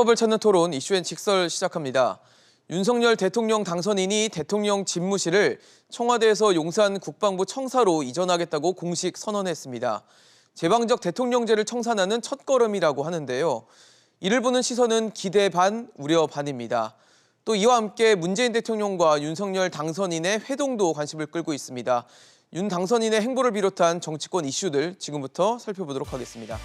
해법을 찾는 토론 이슈앤 직설 시작합니다. 윤석열 대통령 당선인이 대통령 집무실을 청와대에서 용산 국방부 청사로 이전하겠다고 공식 선언했습니다. 제방적 대통령제를 청산하는 첫걸음이라고 하는데요. 이를 보는 시선은 기대 반, 우려 반입니다. 또 이와 함께 문재인 대통령과 윤석열 당선인의 회동도 관심을 끌고 있습니다. 윤 당선인의 행보를 비롯한 정치권 이슈들 지금부터 살펴보도록 하겠습니다.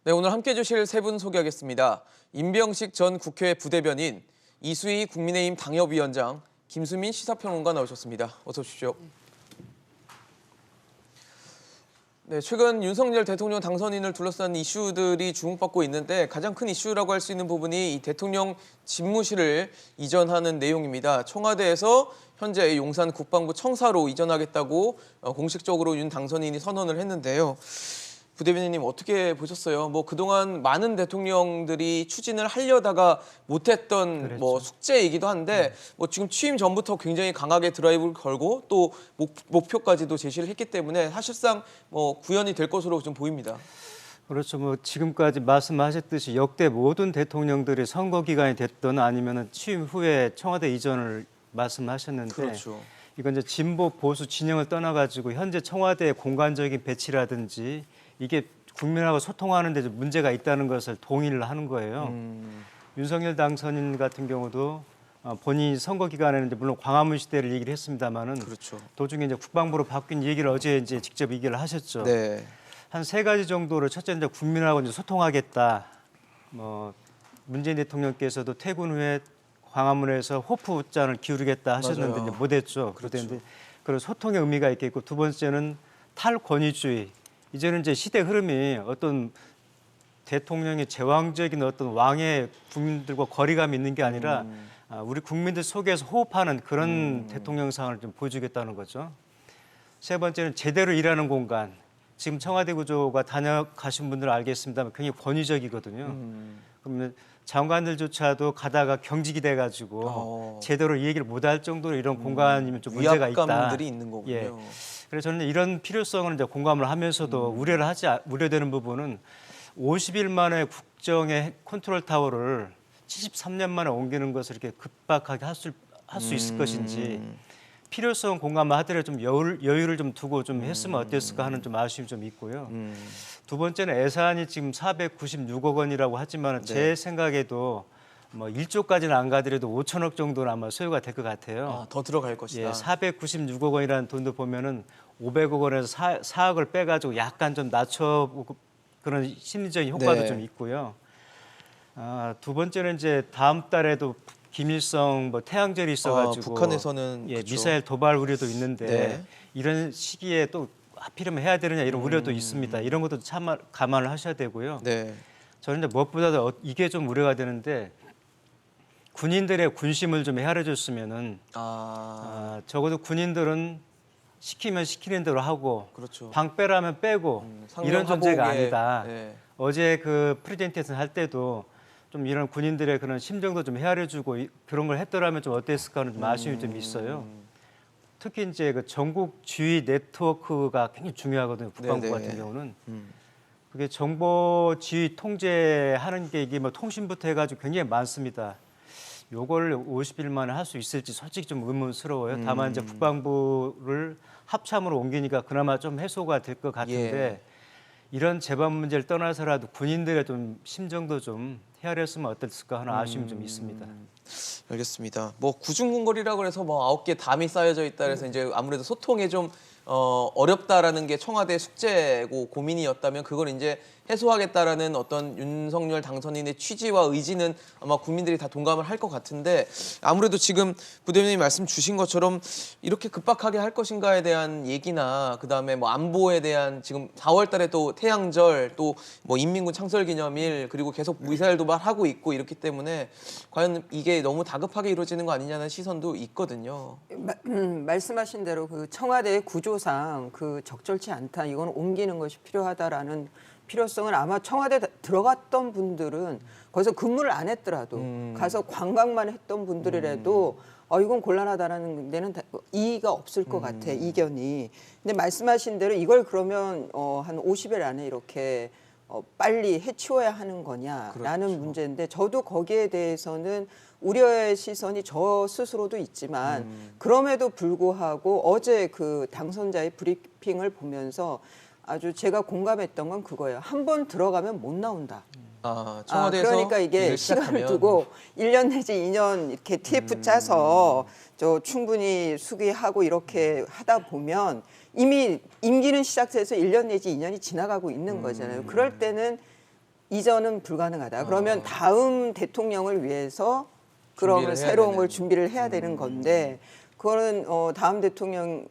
네, 오늘 함께해 주실 세 분 소개하겠습니다. 임병식 전 국회 부대변인, 이수희 국민의힘 당협위원장, 김수민 시사평론가 나오셨습니다. 어서 오십시오. 네, 최근 윤석열 대통령 당선인을 둘러싼 이슈들이 주목받고 있는데 가장 큰 이슈라고 할 수 있는 부분이 이 대통령 집무실을 이전하는 내용입니다. 청와대에서 현재 용산 국방부 청사로 이전하겠다고 공식적으로 윤 당선인이 선언을 했는데요. 부대변인님 어떻게 보셨어요? 뭐 그동안 많은 대통령들이 추진을 하려다가 못했던 그랬죠. 뭐 숙제이기도 한데 뭐 지금 취임 전부터 굉장히 강하게 드라이브를 걸고 또 목표까지도 제시를 했기 때문에 사실상 뭐 구현이 될 것으로 좀 보입니다. 그렇죠. 뭐 지금까지 말씀하셨듯이 역대 모든 대통령들이 선거 기간이 됐든 아니면은 취임 후에 청와대 이전을 말씀하셨는데 그렇죠. 이건 이제 진보 보수 진영을 떠나가지고 현재 청와대의 공간적인 배치라든지 이게 국민하고 소통하는 데 좀 문제가 있다는 것을 동의를 하는 거예요. 윤석열 당선인 같은 경우도 본인이 선거 기간에는 이제 물론 광화문 시대를 얘기를 했습니다만은 그렇죠. 도중에 이제 국방부로 바뀐 얘기를 어제 이제 직접 얘기를 하셨죠. 네. 한 세 가지 정도를 첫째 이제 국민하고 이제 소통하겠다. 뭐 문재인 대통령께서도 퇴근 후에 광화문에서 호프잔을 기울이겠다 하셨는데 맞아요. 이제 못했죠. 그렇죠. 그런데 그런 소통의 의미가 있겠고 두 번째는 탈권위주의. 이제는 이제 시대 흐름이 어떤 대통령의 제왕적인 어떤 왕의 국민들과 거리감이 있는 게 아니라 우리 국민들 속에서 호흡하는 그런 대통령상을 좀 보여주겠다는 거죠. 세 번째는 제대로 일하는 공간. 지금 청와대 구조가 다녀가신 분들은 알겠습니다만 굉장히 권위적이거든요. 그러면 장관들조차도 가다가 경직이 돼가지고 제대로 이 얘기를 못할 정도로 이런 공간이면 좀 문제가 있다. 위압감들이 있는 거군요. 예. 그래서 저는 이런 필요성을 이제 공감을 하면서도 우려되는 부분은 50일 만에 국정의 컨트롤 타워를 73년 만에 옮기는 것을 이렇게 급박하게 할 수 있을 것인지 필요성 공감을 하더라도 좀 여유를 좀 두고 좀 했으면 어땠을까 하는 좀 아쉬움이 좀 있고요. 두 번째는 예산이 지금 496억 원이라고 하지만 제 생각에도 뭐 1조까지는 안 가더라도 5천억 정도는 아마 소요가 될 것 같아요. 더 들어갈 것이다. 예, 496억 원이라는 돈도 보면은 500억 원에서 4억을 빼가지고 약간 좀 낮춰보고 그런 심리적인 효과도 네. 좀 있고요. 두 번째는 이제 다음 달에도 김일성 뭐 태양절이 있어가지고 북한에서는 예, 그렇죠. 미사일 도발 우려도 있는데 네. 이런 시기에 또 하필이면 해야 되느냐 이런 우려도 있습니다. 이런 것도 참 감안을 하셔야 되고요. 네. 저는 이제 무엇보다도 이게 좀 우려가 되는데 군인들의 군심을 좀 헤아려줬으면은 적어도 군인들은 시키면 시키는 대로 하고 그렇죠. 방 빼라면 빼고 이런 상명하복의, 존재가 아니다. 네. 어제 그 프레젠테이션 할 때도 좀 이런 군인들의 그런 심정도 좀 헤아려주고 그런 걸 했더라면 좀 어땠을까 하는 좀 아쉬움이 좀 있어요. 특히 이제 그 전국주의 네트워크가 굉장히 중요하거든요. 국방부 네네. 같은 경우는. 그게 정보 지휘 통제하는 게 이게 뭐 통신부터 해가지고 굉장히 많습니다. 요걸 50일 만에 할 수 있을지 솔직히 좀 의문스러워요. 다만 이제 국방부를 합참으로 옮기니까 그나마 좀 해소가 될 것 같은데 이런 재반 문제를 떠나서라도 군인들의 좀 심정도 좀 헤아렸으면 어땠을까 하는 아쉬움이 좀 있습니다. 알겠습니다. 뭐 구중궁궐이라고 해서 뭐 9개 담이 쌓여져 있다 그래서 이제 아무래도 소통에 좀 어렵다라는 게 청와대 숙제고 고민이었다면 그걸 이제 해소하겠다라는 어떤 윤석열 당선인의 취지와 의지는 아마 국민들이 다 동감을 할 것 같은데 아무래도 지금 부대변인이 말씀 주신 것처럼 이렇게 급박하게 할 것인가에 대한 얘기나 그다음에 뭐 안보에 대한 지금 4월 달에 또 태양절 또 뭐 인민군 창설기념일 그리고 계속 미사일 도발하고 있고 이렇기 때문에 과연 이게 너무 다급하게 이루어지는 거 아니냐는 시선도 있거든요. 말씀하신 대로 그 청와대의 구조상 그 적절치 않다. 이건 옮기는 것이 필요하다라는 필요성은 아마 청와대 들어갔던 분들은 거기서 근무를 안 했더라도 가서 관광만 했던 분들이라도 이건 곤란하다라는 데는 이의가 없을 것 같아, 이견이. 근데 말씀하신 대로 이걸 그러면 한 50일 안에 이렇게 빨리 해치워야 하는 거냐라는 그렇죠. 문제인데 저도 거기에 대해서는 우려의 시선이 저 스스로도 있지만 그럼에도 불구하고 어제 그 당선자의 브리핑을 보면서 아주 제가 공감했던 건 그거예요. 한 번 들어가면 못 나온다. 청와대에서 그러니까 이게 일을 시간을 시작하면. 두고 1년 내지 2년 이렇게 TF 짜서 저 충분히 수기하고 이렇게 하다 보면 이미 임기는 시작돼서 1년 내지 2년이 지나가고 있는 거잖아요. 그럴 때는 이전은 불가능하다. 그러면 다음 대통령을 위해서 그러면 준비를 해야 새로운 되는. 걸 준비를 해야 되는 건데 그거는 다음 대통령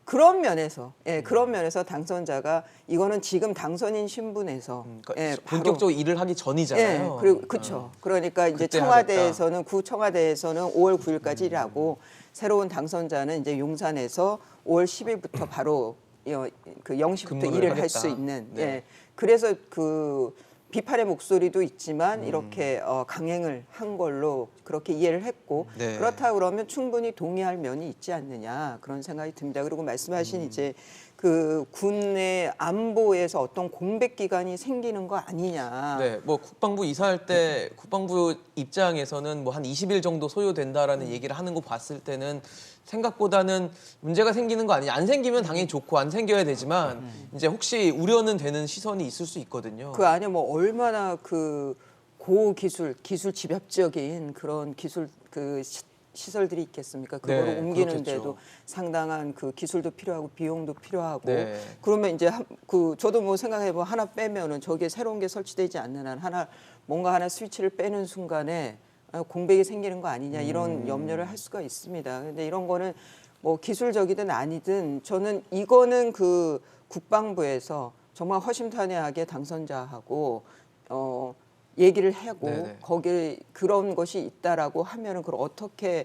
그런 면에서 그런 면에서 당선자가 이거는 지금 당선인 신분에서 그러니까 바로 본격적으로 일을 하기 전이잖아요. 예, 그리고 그렇죠. 그러니까 이제 그때 청와대에서는 구청와대에서는 5월 9일까지 일하고 새로운 당선자는 이제 용산에서 5월 10일부터 바로 그 0시부터 근무를 일을 할 하겠다. 수 있는. 네. 예. 그래서 그 비판의 목소리도 있지만 이렇게 강행을 한 걸로 그렇게 이해를 했고 네. 그렇다 그러면 충분히 동의할 면이 있지 않느냐 그런 생각이 듭니다. 그리고 말씀하신 이제 그 군의 안보에서 어떤 공백 기간이 생기는 거 아니냐. 네, 뭐 국방부 이사할 때 국방부 입장에서는 뭐 한 20일 정도 소요된다라는 얘기를 하는 거 봤을 때는 생각보다는 문제가 생기는 거 아니냐. 안 생기면 당연히 좋고 안 생겨야 되지만 이제 혹시 우려는 되는 시선이 있을 수 있거든요. 그 안에 뭐 얼마나 그 고기술, 기술 집약적인 그런 기술 그 시설들이 있겠습니까? 그거를 네, 옮기는데도 그렇겠죠. 상당한 그 기술도 필요하고 비용도 필요하고 네. 그러면 이제 그 저도 뭐 생각해보면 하나 빼면은 저게 새로운 게 설치되지 않는 한 뭔가 하나 스위치를 빼는 순간에 공백이 생기는 거 아니냐 이런 염려를 할 수가 있습니다. 근데 이런 거는 뭐 기술적이든 아니든 저는 이거는 그 국방부에서 정말 허심탄회하게 당선자하고 얘기를 하고 네네. 거기에 그런 것이 있다라고 하면은 그걸 어떻게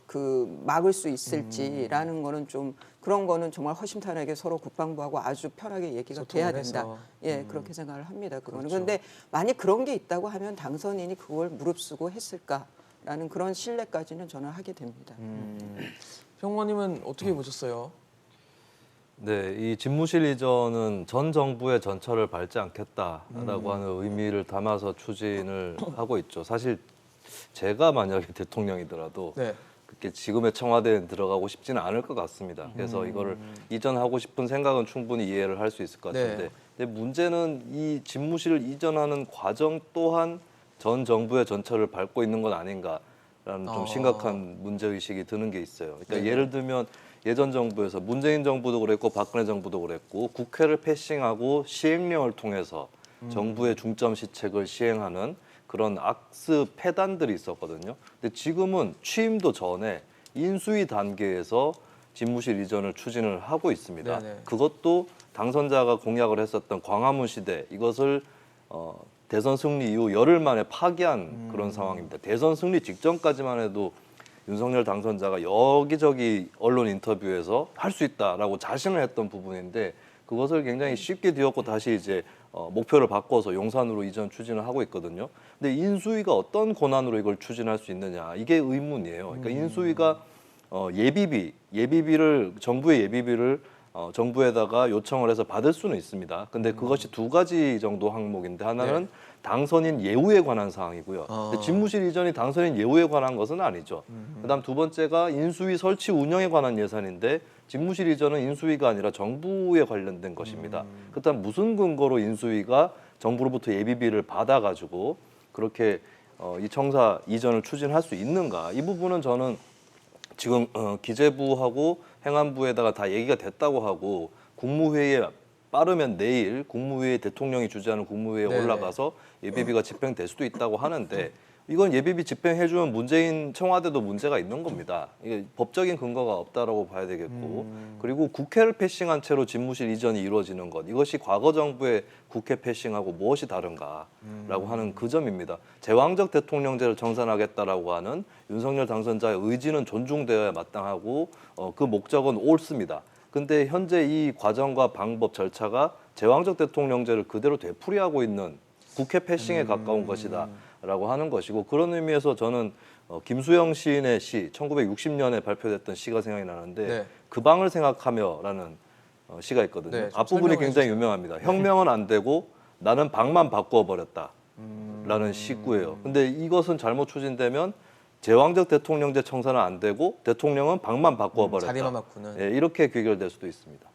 그 막을 수 있을지라는 거는 좀 그런 거는 정말 허심탄회하게 서로 국방부하고 아주 편하게 얘기가 돼야 소통을 된다. 해서. 예, 그렇게 생각을 합니다. 그거는. 그렇죠. 그런데 만약 그런 게 있다고 하면 당선인이 그걸 무릅쓰고 했을까라는 그런 신뢰까지는 저는 하게 됩니다. 평원님은 어떻게 보셨어요? 네, 이 집무실 이전은 전 정부의 전철을 밟지 않겠다라고 하는 의미를 담아서 추진을 하고 있죠. 사실 제가 만약에 대통령이더라도 네. 그렇게 지금의 청와대에 들어가고 싶지는 않을 것 같습니다. 그래서 이거를 이전하고 싶은 생각은 충분히 이해를 할 수 있을 것 같은데 네. 근데 문제는 이 집무실을 이전하는 과정 또한 전 정부의 전철을 밟고 있는 건 아닌가라는 좀 심각한 문제의식이 드는 게 있어요. 그러니까 네. 예를 들면 예전 정부에서 문재인 정부도 그랬고 박근혜 정부도 그랬고 국회를 패싱하고 시행령을 통해서 정부의 중점 시책을 시행하는 그런 악습 폐단들이 있었거든요. 근데 지금은 취임도 전에 인수위 단계에서 집무실 이전을 추진을 하고 있습니다. 네네. 그것도 당선자가 공약을 했었던 광화문 시대 이것을 대선 승리 이후 열흘 만에 파기한 그런 상황입니다. 대선 승리 직전까지만 해도 윤석열 당선자가 여기저기 언론 인터뷰에서 할 수 있다라고 자신을 했던 부분인데 그것을 굉장히 쉽게 뒤엎고 다시 이제 목표를 바꿔서 용산으로 이전 추진을 하고 있거든요. 근데 인수위가 어떤 권한으로 이걸 추진할 수 있느냐 이게 의문이에요. 그러니까 인수위가 예비비를 정부의 예비비를 정부에다가 요청을 해서 받을 수는 있습니다. 근데 그것이 두 가지 정도 항목인데 하나는 네. 당선인 예우에 관한 사항이고요. 근데 집무실 이전이 당선인 예우에 관한 것은 아니죠. 그다음 두 번째가 인수위 설치 운영에 관한 예산인데 집무실 이전은 인수위가 아니라 정부에 관련된 것입니다. 그다음 무슨 근거로 인수위가 정부로부터 예비비를 받아가지고 그렇게 이 청사 이전을 추진할 수 있는가? 이 부분은 저는 지금 기재부하고 행안부에다가 다 얘기가 됐다고 하고 국무회의에 빠르면 내일 국무회의 대통령이 주재하는 국무회의에 네네. 올라가서 예비비가 집행될 수도 있다고 하는데 이건 예비비 집행해주면 문재인 청와대도 문제가 있는 겁니다. 이게 법적인 근거가 없다라고 봐야 되겠고 그리고 국회를 패싱한 채로 집무실 이전이 이루어지는 것 이것이 과거 정부의 국회 패싱하고 무엇이 다른가라고 하는 그 점입니다. 제왕적 대통령제를 정산하겠다라고 하는 윤석열 당선자의 의지는 존중되어야 마땅하고 그 목적은 옳습니다. 근데 현재 이 과정과 방법 절차가 제왕적 대통령제를 그대로 되풀이하고 있는 국회 패싱에 가까운 것이다라고 하는 것이고 그런 의미에서 저는 김수영 시인의 시 1960년에 발표됐던 시가 생각이 나는데 네. 그 방을 생각하며라는 시가 있거든요. 네, 좀 앞부분이 설명해 굉장히 주세요. 유명합니다. 혁명은 안 되고 나는 방만 바꾸어 버렸다라는 시구예요. 근데 이것은 잘못 추진되면 제왕적 대통령제 청산은 안 되고 대통령은 방만 바꾸어 버렸다. 자리만 바꾸는. 예, 이렇게 귀결될 수도 있습니다.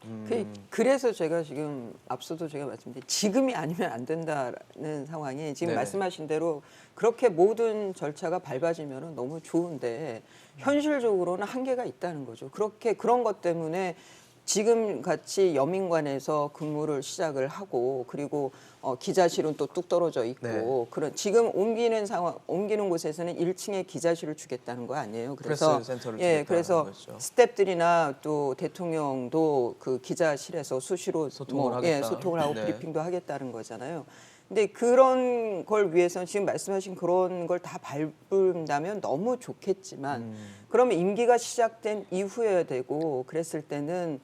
그래서 제가 지금 앞서도 제가 말씀드린 지금이 아니면 안 된다는 상황이 지금 네네. 말씀하신 대로 그렇게 모든 절차가 밟아지면 너무 좋은데 현실적으로는 한계가 있다는 거죠. 그렇게 그런 것 때문에 지금 같이 여민관에서 근무를 시작을 하고 그리고 기자실은 또 뚝 떨어져 있고 네. 그런 지금 옮기는 곳에서는 1층에 기자실을 주겠다는 거 아니에요. 그래서 프레스 센터를 예, 주겠다는 그래서 거죠. 스태프들이나 또 대통령도 그 기자실에서 수시로 소통을 하겠다. 소통을 하고 네. 브리핑도 하겠다는 거잖아요. 근데 그런 걸 위해서는 지금 말씀하신 그런 걸 다 밟는다면 너무 좋겠지만 그러면 임기가 시작된 이후여야 되고 그랬을 때는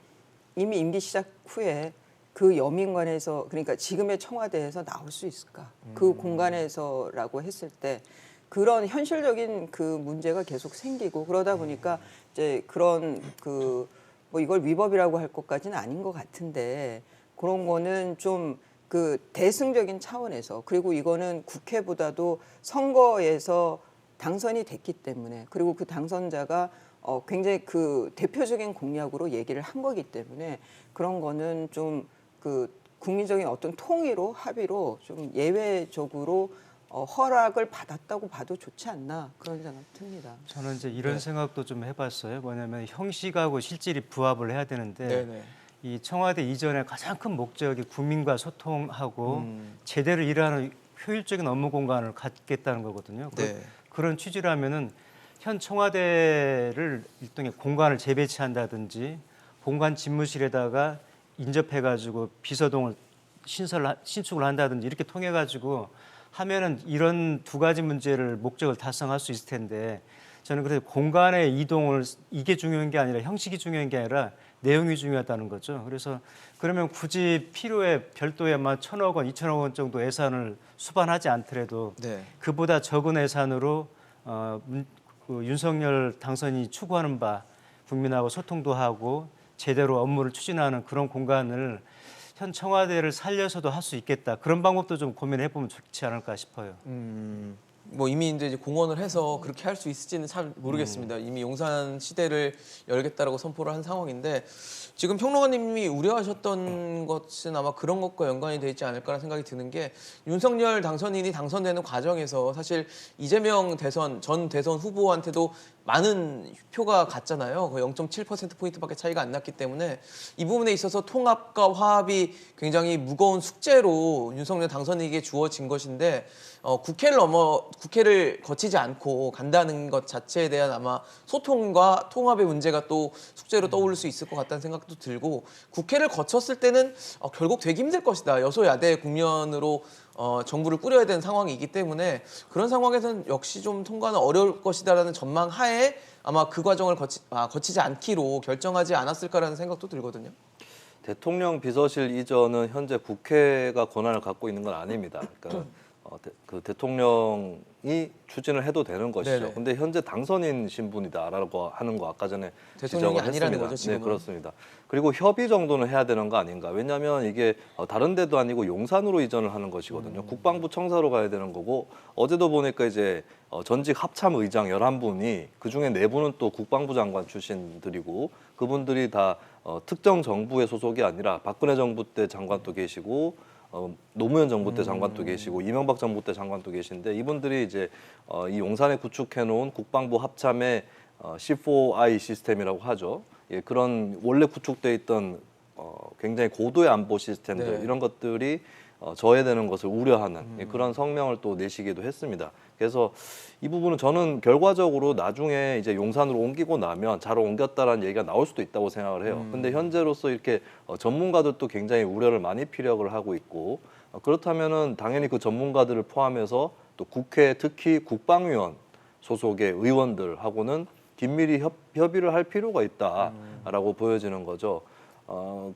이미 임기 시작 후에 그 여민관에서 그러니까 지금의 청와대에서 나올 수 있을까? 그 공간에서라고 했을 때 그런 현실적인 그 문제가 계속 생기고 그러다 보니까 이제 그런 그 뭐 이걸 위법이라고 할 것까지는 아닌 것 같은데 그런 거는 좀 그 대승적인 차원에서 그리고 이거는 국회보다도 선거에서 당선이 됐기 때문에 그리고 그 당선자가 굉장히 그 대표적인 공약으로 얘기를 한 거기 때문에 그런 거는 좀 그 국민적인 어떤 통의로 합의로 좀 예외적으로 허락을 받았다고 봐도 좋지 않나 그런 생각 듭니다. 저는 이제 이런 생각도 좀 해봤어요. 뭐냐면 형식하고 실질이 부합을 해야 되는데 네네. 이 청와대 이전의 가장 큰 목적이 국민과 소통하고 제대로 일하는 효율적인 업무 공간을 갖겠다는 거거든요. 네. 그런 취지라면은 현 청와대를 일종의 공간을 재배치한다든지 공간 집무실에다가 인접해가지고 비서동을 신축을 한다든지 이렇게 통해가지고 하면은 이런 두 가지 문제를 목적을 달성할 수 있을 텐데 저는 그래서 공간의 이동을 이게 중요한 게 아니라 형식이 중요한 게 아니라 내용이 중요하다는 거죠. 그래서 그러면 굳이 필요에 별도의 1,000억 원, 2,000억 원 정도 예산을 수반하지 않더라도 네. 그보다 적은 예산으로 그 윤석열 당선인이 추구하는 바 국민하고 소통도 하고 제대로 업무를 추진하는 그런 공간을 현 청와대를 살려서도 할 수 있겠다. 그런 방법도 좀 고민해 보면 좋지 않을까 싶어요. 뭐 이미 이제 공언을 해서 그렇게 할 수 있을지는 잘 모르겠습니다. 이미 용산 시대를 열겠다라고 선포를 한 상황인데 지금 평론가님이 우려하셨던 것은 아마 그런 것과 연관이 되어 있지 않을까라는 생각이 드는 게 윤석열 당선인이 당선되는 과정에서 사실 이재명 전 대선 후보한테도 많은 표가 갔잖아요. 거의 0.7%포인트밖에 차이가 안 났기 때문에 이 부분에 있어서 통합과 화합이 굉장히 무거운 숙제로 윤석열 당선인에게 주어진 것인데 국회를 거치지 않고 간다는 것 자체에 대한 아마 소통과 통합의 문제가 또 숙제로 떠오를 수 있을 것 같다는 생각도 들고 국회를 거쳤을 때는 결국 되게 힘들 것이다. 여소야대 국면으로 정부를 꾸려야 되는 상황이기 때문에 그런 상황에서는 역시 좀 통과는 어려울 것이다라는 전망 하에 아마 그 과정을 거치지 않기로 결정하지 않았을까라는 생각도 들거든요. 대통령 비서실 이전은 현재 국회가 권한을 갖고 있는 건 아닙니다. 그러니까 그 대통령이 추진을 해도 되는 것이죠. 네네. 근데 현재 당선인 신분이다라고 하는 거 아까 전에 대통령이 지적을 아니라는 했습니다. 거죠, 지금은. 네, 그렇습니다. 그리고 협의 정도는 해야 되는 거 아닌가? 왜냐하면 이게 다른 데도 아니고 용산으로 이전을 하는 것이거든요. 국방부 청사로 가야 되는 거고 어제도 보니까 이제 전직 합참 의장 11분이 그중에 4분은 또 국방부 장관 출신들이고 그분들이 다 특정 정부의 소속이 아니라 박근혜 정부 때 장관도 계시고 노무현 정부 때 장관도 계시고 이명박 정부 때 장관도 계신데 이분들이 이제 이 용산에 구축해 놓은 국방부 합참의 C4I 시스템이라고 하죠. 예, 그런 원래 구축돼 있던 굉장히 고도의 안보 시스템들 네. 이런 것들이 저해되는 것을 우려하는 예, 그런 성명을 또 내시기도 했습니다. 그래서 이 부분은 저는 결과적으로 나중에 이제 용산으로 옮기고 나면 잘 옮겼다라는 얘기가 나올 수도 있다고 생각을 해요. 근데 현재로서 이렇게 전문가들도 굉장히 우려를 많이 피력을 하고 있고 그렇다면은 당연히 그 전문가들을 포함해서 또 국회 특히 국방위원 소속의 의원들하고는 긴밀히 협의를 할 필요가 있다라고 보여지는 거죠.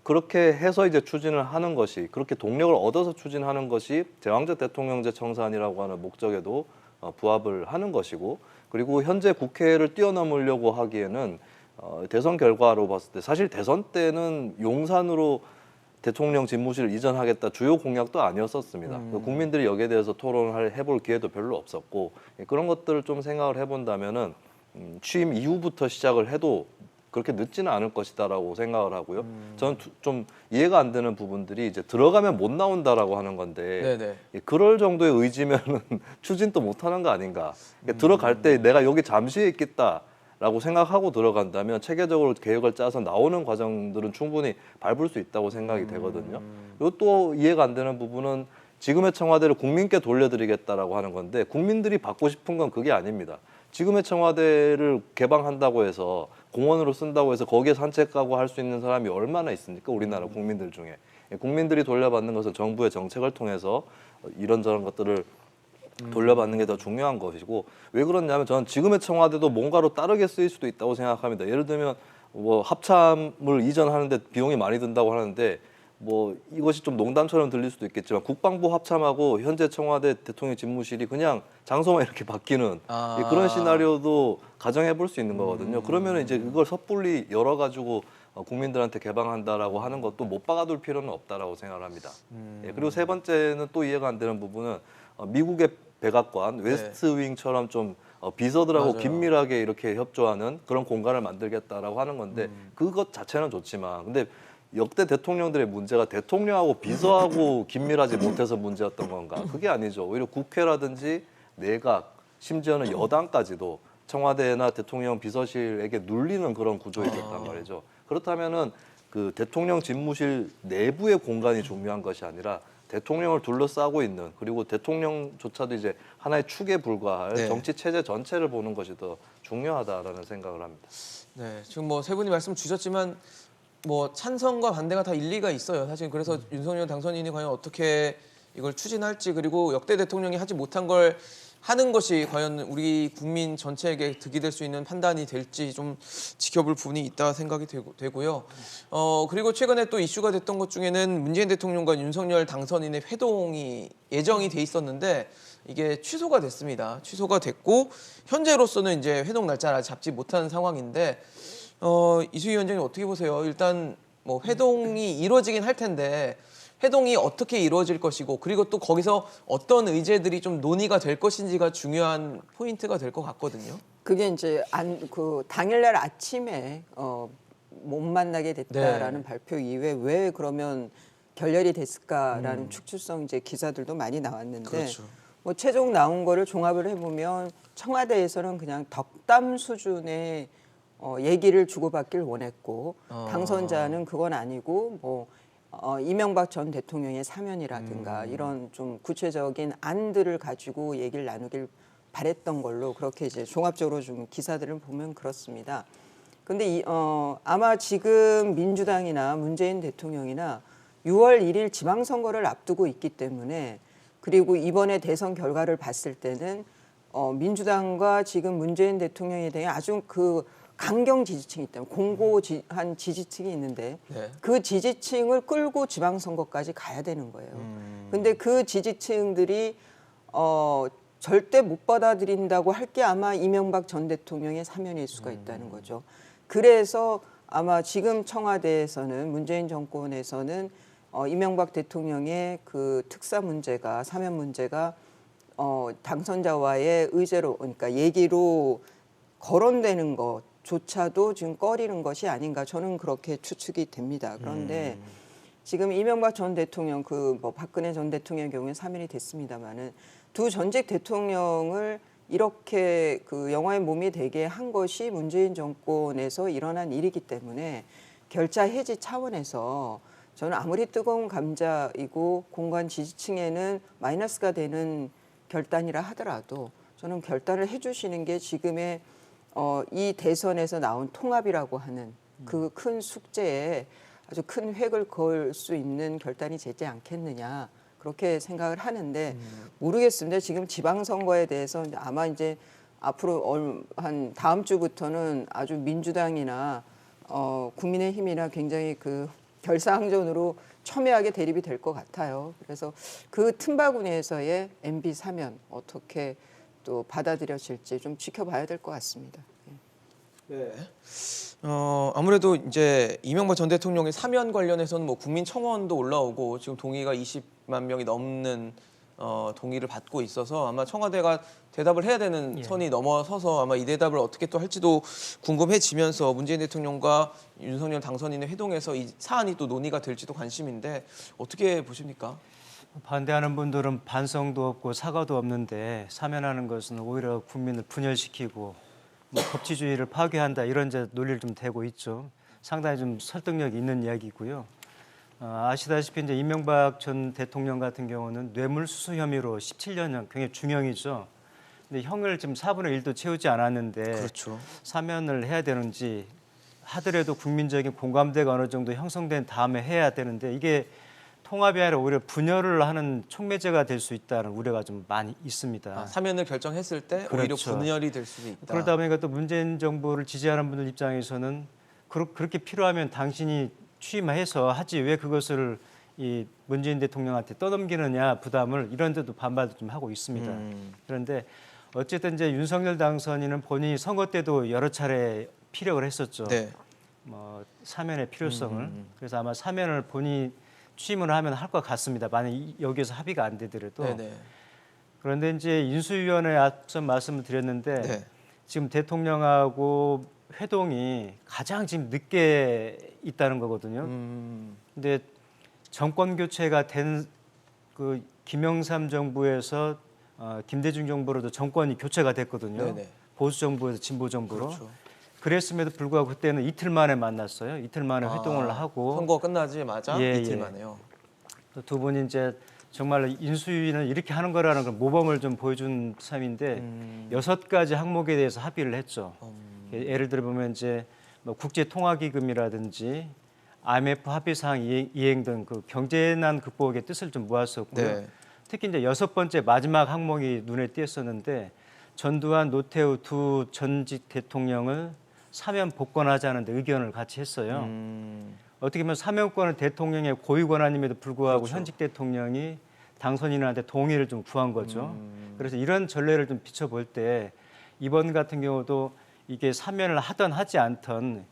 그렇게 해서 이제 추진을 하는 것이 그렇게 동력을 얻어서 추진하는 것이 제왕적 대통령제 청산이라고 하는 목적에도 부합을 하는 것이고 그리고 현재 국회를 뛰어넘으려고 하기에는 대선 결과로 봤을 때 사실 대선 때는 용산으로 대통령 집무실을 이전하겠다 주요 공약도 아니었었습니다. 국민들이 여기에 대해서 토론을 해볼 기회도 별로 없었고 그런 것들을 좀 생각을 해본다면은 취임 이후부터 시작을 해도 그렇게 늦지는 않을 것이다라고 생각을 하고요. 저는 좀 이해가 안 되는 부분들이 이제 들어가면 못 나온다라고 하는 건데 네네. 그럴 정도의 의지면은 추진도 못 하는 거 아닌가. 들어갈 때 내가 여기 잠시 있겠다라고 생각하고 들어간다면 체계적으로 계획을 짜서 나오는 과정들은 충분히 밟을 수 있다고 생각이 되거든요. 그리고 또 이해가 안 되는 부분은 지금의 청와대를 국민께 돌려드리겠다라고 하는 건데 국민들이 받고 싶은 건 그게 아닙니다. 지금의 청와대를 개방한다고 해서 공원으로 쓴다고 해서 거기에 산책 가고 할 수 있는 사람이 얼마나 있습니까? 우리나라 국민들 중에. 국민들이 돌려받는 것은 정부의 정책을 통해서 이런저런 것들을 돌려받는 게 더 중요한 것이고 왜 그러냐면 저는 지금의 청와대도 뭔가로 다르게 쓰일 수도 있다고 생각합니다. 예를 들면 뭐 합참을 이전하는데 비용이 많이 든다고 하는데 뭐 이것이 좀 농담처럼 들릴 수도 있겠지만 국방부 합참하고 현재 청와대 대통령 집무실이 그냥 장소만 이렇게 바뀌는 그런 시나리오도 가정해 볼 수 있는 거거든요. 그러면 이제 이걸 섣불리 열어 가지고 국민들한테 개방한다라고 하는 것도 못 박아둘 필요는 없다라고 생각을 합니다. 예, 그리고 세 번째는 또 이해가 안 되는 부분은 미국의 백악관 웨스트윙처럼 좀 비서들하고 맞아요. 긴밀하게 이렇게 협조하는 그런 공간을 만들겠다라고 하는 건데 그것 자체는 좋지만 근데 역대 대통령들의 문제가 대통령하고 비서하고 긴밀하지 못해서 문제였던 건가? 그게 아니죠. 오히려 국회라든지 내각, 심지어는 여당까지도 청와대나 대통령 비서실에게 눌리는 그런 구조였단 말이죠. 그렇다면은 그 대통령 집무실 내부의 공간이 중요한 것이 아니라 대통령을 둘러싸고 있는 그리고 대통령조차도 이제 하나의 축에 불과할 네. 정치 체제 전체를 보는 것이 더 중요하다라는 생각을 합니다. 네, 지금 뭐 세 분이 말씀 주셨지만 뭐 찬성과 반대가 다 일리가 있어요. 사실 그래서 윤석열 당선인이 과연 어떻게 이걸 추진할지 그리고 역대 대통령이 하지 못한 걸 하는 것이 과연 우리 국민 전체에게 득이 될 수 있는 판단이 될지 좀 지켜볼 부분이 있다 생각이 되고요. 그리고 최근에 또 이슈가 됐던 것 중에는 문재인 대통령과 윤석열 당선인의 회동이 예정이 돼 있었는데 이게 취소가 됐습니다. 취소가 됐고 현재로서는 이제 회동 날짜를 아직 잡지 못한 상황인데 이수희 위원장님 어떻게 보세요? 일단 뭐 회동이 이루어지긴 할 텐데 회동이 어떻게 이루어질 것이고 그리고 또 거기서 어떤 의제들이 좀 논의가 될 것인지가 중요한 포인트가 될 것 같거든요. 그게 이제 그 당일날 아침에 못 만나게 됐다라는 발표 이후에 왜 그러면 결렬이 됐을까라는 축출성 이제 기사들도 많이 나왔는데 그렇죠. 뭐 최종 나온 거를 종합을 해보면 청와대에서는 그냥 덕담 수준의 얘기를 주고받길 원했고 당선자는 그건 아니고 뭐 이명박 전 대통령의 사면이라든가 이런 좀 구체적인 안들을 가지고 얘기를 나누길 바랬던 걸로 그렇게 이제 종합적으로 좀 기사들을 보면 그렇습니다. 근데 아마 지금 민주당이나 문재인 대통령이나 6월 1일 지방선거를 앞두고 있기 때문에 그리고 이번에 대선 결과를 봤을 때는 민주당과 지금 문재인 대통령에 대해 아주 그 강경 지지층이 있다면 공고한 지지층이 있는데 네. 그 지지층을 끌고 지방선거까지 가야 되는 거예요. 근데 그 지지층들이 절대 못 받아들인다고 할 게 아마 이명박 전 대통령의 사면일 수가 있다는 거죠. 그래서 아마 지금 청와대에서는 문재인 정권에서는 이명박 대통령의 그 특사 문제가 사면 문제가 당선자와의 의제로 그러니까 얘기로 거론되는 것조차도 지금 꺼리는 것이 아닌가 저는 그렇게 추측이 됩니다. 그런데 지금 이명박 전 대통령 그 뭐 박근혜 전 대통령의 경우에 사면이 됐습니다마는 두 전직 대통령을 이렇게 그 영화의 몸이 되게 한 것이 문재인 정권에서 일어난 일이기 때문에 결자 해지 차원에서 저는 아무리 뜨거운 감자이고 공간 지지층에는 마이너스가 되는 결단이라 하더라도 저는 결단을 해주시는 게 지금의 이 대선에서 나온 통합이라고 하는 그 큰 숙제에 아주 큰 획을 그을 수 있는 결단이 되지 않겠느냐 그렇게 생각을 하는데 모르겠습니다. 지금 지방선거에 대해서 아마 이제 앞으로 한 다음 주부터는 아주 민주당이나 국민의힘이나 굉장히 그 결사항전으로 첨예하게 대립이 될 것 같아요. 그래서 그 틈바구니에서의 MB 사면 어떻게 또 받아들여질지 좀 지켜봐야 될 것 같습니다. 네. 아무래도 이제 이명박 전 대통령의 사면 관련해서는 뭐 국민청원도 올라오고 지금 동의가 20만 명이 넘는 동의를 받고 있어서 아마 청와대가 대답을 해야 되는 선이 넘어서서 아마 이 대답을 어떻게 또 할지도 궁금해지면서 문재인 대통령과 윤석열 당선인의 회동에서 이 사안이 또 논의가 될지도 관심인데 어떻게 보십니까? 반대하는 분들은 반성도 없고 사과도 없는데 사면하는 것은 오히려 국민을 분열시키고 뭐 법치주의를 파괴한다 이런 이제 논리를 좀 대고 있죠. 상당히 좀 설득력 있는 이야기고요. 아시다시피 이제 이명박 전 대통령 같은 경우는 뇌물수수 혐의로 17년형 굉장히 중형이죠. 근데 형을 지금 4분의 1도 채우지 않았는데 그렇죠. 사면을 해야 되는지 하더라도 국민적인 공감대가 어느 정도 형성된 다음에 해야 되는데 이게 통합이 아니라 오히려 분열을 하는 촉매제가 될 수 있다는 우려가 좀 많이 있습니다. 사면을 결정했을 때 오히려 그렇죠. 분열이 될 수도 있다. 그러다 보니까 또 문재인 정부를 지지하는 분들 입장에서는 그렇게 필요하면 당신이 취임해서 하지 왜 그것을 이 문재인 대통령한테 떠넘기느냐 부담을 이런 데도 반발도 좀 하고 있습니다. 그런데 어쨌든 이제 윤석열 당선인은 본인이 선거 때도 여러 차례 피력을 했었죠. 네. 뭐 사면의 필요성을. 그래서 아마 사면을 본인이 취임을 하면 할 것 같습니다. 만약 여기에서 합의가 안 되더라도. 네네. 그런데 이제 인수위원회에 앞서 말씀을 드렸는데 네. 지금 대통령하고 회동이 가장 지금 늦게 있다는 거거든요. 근데 정권 교체가 된 그 김영삼 정부에서 김대중 정부로도 정권이 교체가 됐거든요. 네네. 보수 정부에서 진보 정부로. 그렇죠. 그랬음에도 불구하고 그때는 이틀 만에 만났어요. 이틀 만에 회동을 하고 선거 끝나자마자 예, 이틀 예. 만에요. 또 두 분이 이제 정말 인수위는 이렇게 하는 거라는 걸 모범을 좀 보여준 삶인데 6가지 항목에 대해서 합의를 했죠. 예를 들어 보면 이제 뭐 국제통화기금이라든지 IMF 합의사항 이행 등 그 경제난 극복의 뜻을 좀 모았었고요. 네. 특히 이제 6번째 마지막 항목이 눈에 띄었었는데 전두환, 노태우 두 전직 대통령을 사면 복권하자는 데 의견을 같이 했어요. 어떻게 보면 사면권은 대통령의 고유 권한임에도 불구하고 그렇죠. 현직 대통령이 당선인한테 동의를 좀 구한 거죠. 그래서 이런 전례를 좀 비춰볼 때 이번 같은 경우도 이게 사면을 하든 하지 않든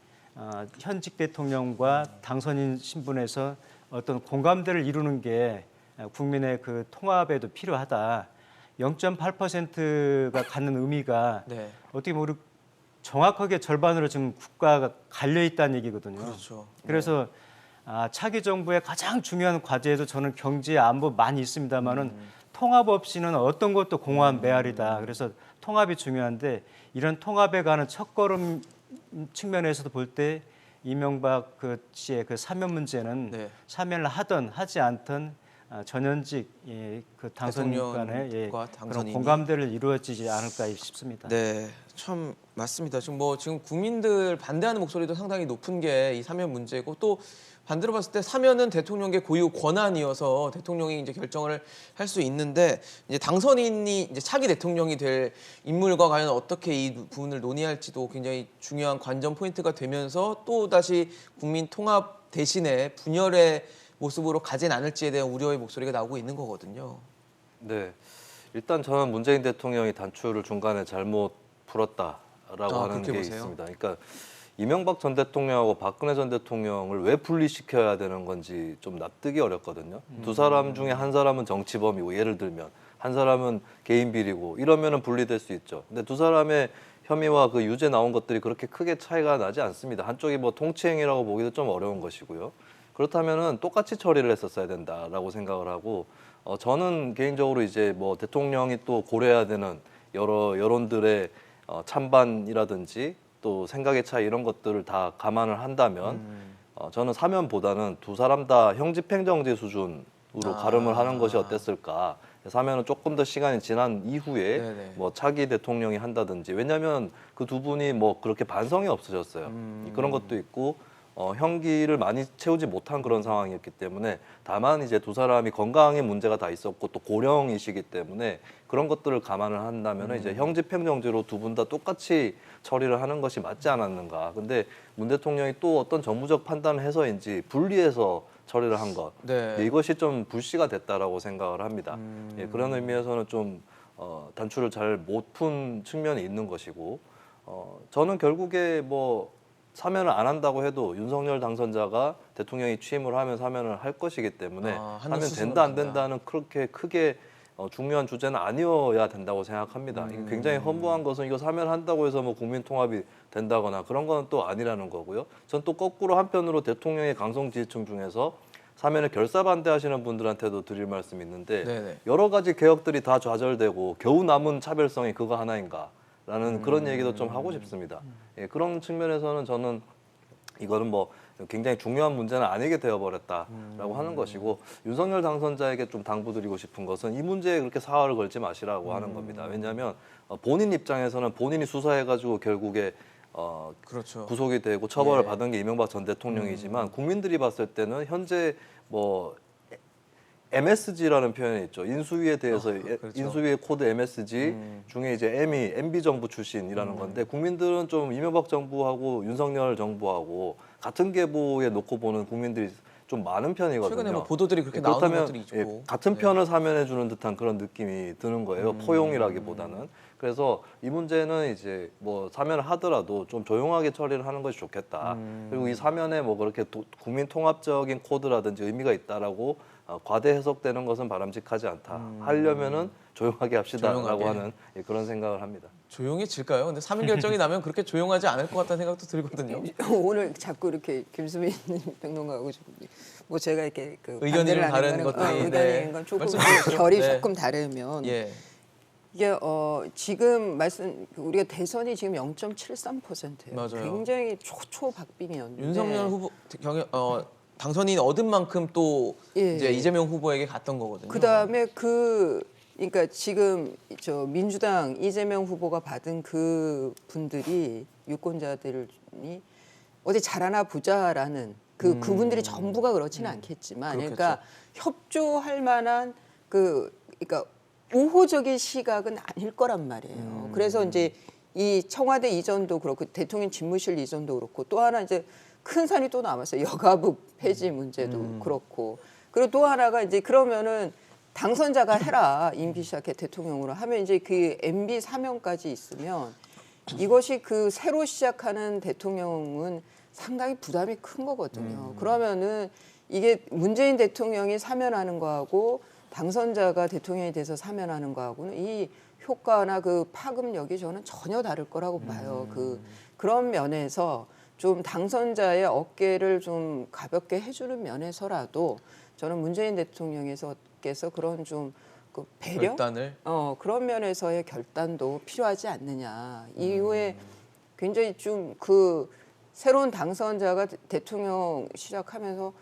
현직 대통령과 당선인 신분에서 어떤 공감대를 이루는 게 국민의 그 통합에도 필요하다. 0.8%가 갖는 의미가 네. 어떻게 보면 우리 정확하게 절반으로 지금 국가가 갈려 있다는 얘기거든요. 그렇죠. 그래서 차기 정부의 가장 중요한 과제에도 저는 경제 안보 많이 있습니다만은 통합 없이는 어떤 것도 공허한 메아리다. 그래서 통합이 중요한데 이런 통합에 가는 첫걸음 측면에서도 볼 때 이명박 그 씨의 그 사면 문제는 네. 사면을 하든 하지 않든 전현직 그 당선인 간의 대통령과 그런 당선인이. 공감대를 이루어지지 않을까 싶습니다. 네, 참 맞습니다. 지금 국민들 반대하는 목소리도 상당히 높은 게 이 사면 문제고 또 반대로 봤을 때 사면은 대통령의 고유 권한이어서 대통령이 이제 결정을 할 수 있는데 이제 당선인이 이제 차기 대통령이 될 인물과 과연 어떻게 이 부분을 논의할지도 굉장히 중요한 관전 포인트가 되면서 또 다시 국민 통합 대신에 분열의 모습으로 가진 않을지에 대한 우려의 목소리가 나오고 있는 거거든요. 네, 일단 저는 문재인 대통령이 단추를 중간에 잘못 풀었다라고 하는 그렇게 게 보세요? 있습니다. 그러니까 이명박 전 대통령하고 박근혜 전 대통령을 왜 분리시켜야 되는 건지 좀 납득이 어렵거든요. 두 사람 중에 한 사람은 정치범이고 예를 들면 한 사람은 개인 비리고 이러면은 분리될 수 있죠. 근데 두 사람의 혐의와 그 유죄 나온 것들이 그렇게 크게 차이가 나지 않습니다. 한쪽이 뭐 통치행위라고 보기도 좀 어려운 것이고요. 그렇다면은 똑같이 처리를 했었어야 된다라고 생각을 하고 저는 개인적으로 이제 뭐 대통령이 또 고려해야 되는 여러 여론들의 찬반이라든지 또 생각의 차이 이런 것들을 다 감안을 한다면 저는 사면보다는 두 사람 다 형집행정지 수준으로 가름을 하는 것이 어땠을까. 사면은 조금 더 시간이 지난 이후에 네네. 뭐 차기 대통령이 한다든지, 왜냐하면 그 두 분이 뭐 그렇게 반성이 없으셨어요. 그런 것도 있고 형기를 많이 채우지 못한 그런 상황이었기 때문에, 다만 이제 두 사람이 건강에 문제가 다 있었고 또 고령이시기 때문에 그런 것들을 감안을 한다면 이제 형집행정지로 두 분 다 똑같이 처리를 하는 것이 맞지 않았는가. 근데 문 대통령이 또 어떤 정무적 판단을 해서인지 분리해서 처리를 한 것, 네. 이것이 좀 불씨가 됐다라고 생각을 합니다. 예, 그런 의미에서는 좀 단추를 잘 못 푼 측면이 있는 것이고, 저는 결국에 뭐 사면을 안 한다고 해도 윤석열 당선자가 대통령이 취임을 하면 사면을 할 것이기 때문에 하는 사면 수순으로 된다 안 간다. 된다는 그렇게 크게 중요한 주제는 아니어야 된다고 생각합니다. 이게 굉장히 허무한 것은 이거 사면한다고 해서 뭐 국민 통합이 된다거나 그런 건 또 아니라는 거고요. 전 또 거꾸로 한편으로 대통령의 강성 지지층 중에서 사면을 결사 반대하시는 분들한테도 드릴 말씀이 있는데, 네네. 여러 가지 개혁들이 다 좌절되고 겨우 남은 차별성이 그거 하나인가라는 그런 얘기도 좀 하고 싶습니다. 예, 그런 측면에서는 저는 이거는 뭐 굉장히 중요한 문제는 아니게 되어버렸다라고 하는 것이고, 윤석열 당선자에게 좀 당부드리고 싶은 것은 이 문제에 그렇게 사활을 걸지 마시라고 하는 겁니다. 왜냐하면 본인 입장에서는 본인이 수사해가지고 결국에 그렇죠. 구속이 되고 처벌을 예. 받은 게 이명박 전 대통령이지만, 국민들이 봤을 때는 현재 뭐 MSG라는 표현이 있죠. 인수위에 대해서 그렇죠. 인수위의 코드 MSG 중에 이제 M이 MB 정부 출신이라는 건데, 국민들은 좀 이명박 정부하고 윤석열 정부하고 같은 계보에 놓고 보는 국민들이 좀 많은 편이거든요. 최근에 뭐 보도들이 그렇게 예, 나오는 그렇다면, 것들이 있고. 예, 같은 네. 편을 사면해 주는 듯한 그런 느낌이 드는 거예요. 포용이라기보다는. 그래서 이 문제는 이제 뭐 사면을 하더라도 좀 조용하게 처리를 하는 것이 좋겠다. 그리고 이 사면에 뭐 그렇게 국민 통합적인 코드라든지 의미가 있다라고 과대 해석되는 것은 바람직하지 않다. 하려면은 조용하게 합시다라고 조용하게. 하는 그런 생각을 합니다. 조용해질까요? 근데 사면 결정이 나면 그렇게 조용하지 않을 것 같다는 생각도 들거든요. 오늘 자꾸 이렇게 김수민 평론가하고 뭐 제가 이렇게 그 의견이 좀 반대를 하는 다른 거는, 것들이, 의견이 네. 있는 건 조금 말씀 주십시오. 결이 네. 조금 다르면 예. 이게 지금 우리가 대선이 지금 0.73%예요. 맞아요. 굉장히 초박빙이었는데 윤석열 후보 당선인 얻은 만큼 또 예. 이제 이재명 후보에게 갔던 거거든요. 그다음에 그러니까 지금 저 민주당 이재명 후보가 받은 그 분들이 유권자들이 어디 잘하나 보자라는 그분들이 전부가 그렇지는 않겠지만, 그렇겠죠. 그러니까 협조할 만한 그러니까 우호적인 시각은 아닐 거란 말이에요. 그래서 이제 이 청와대 이전도 그렇고 대통령 집무실 이전도 그렇고, 또 하나 이제 큰 산이 또 남았어요. 여가부 폐지 문제도 그렇고, 그리고 또 하나가 이제 그러면은 당선자가 해라, 임기 시작해 대통령으로 하면 이제 그 MB 사면까지 있으면 이것이 그 새로 시작하는 대통령은 상당히 부담이 큰 거거든요. 그러면은 이게 문재인 대통령이 사면하는 거하고 당선자가 대통령이 돼서 사면하는 거하고는 이 효과나 그 파급력이 저는 전혀 다를 거라고 봐요. 그런 면에서 좀 당선자의 어깨를 좀 가볍게 해주는 면에서라도 저는 문재인 대통령께서 그런 좀 그 배려, 결단을 그런 면에서의 결단도 필요하지 않느냐. 이후에 굉장히 좀 그 새로운 당선자가 대통령 시작하면서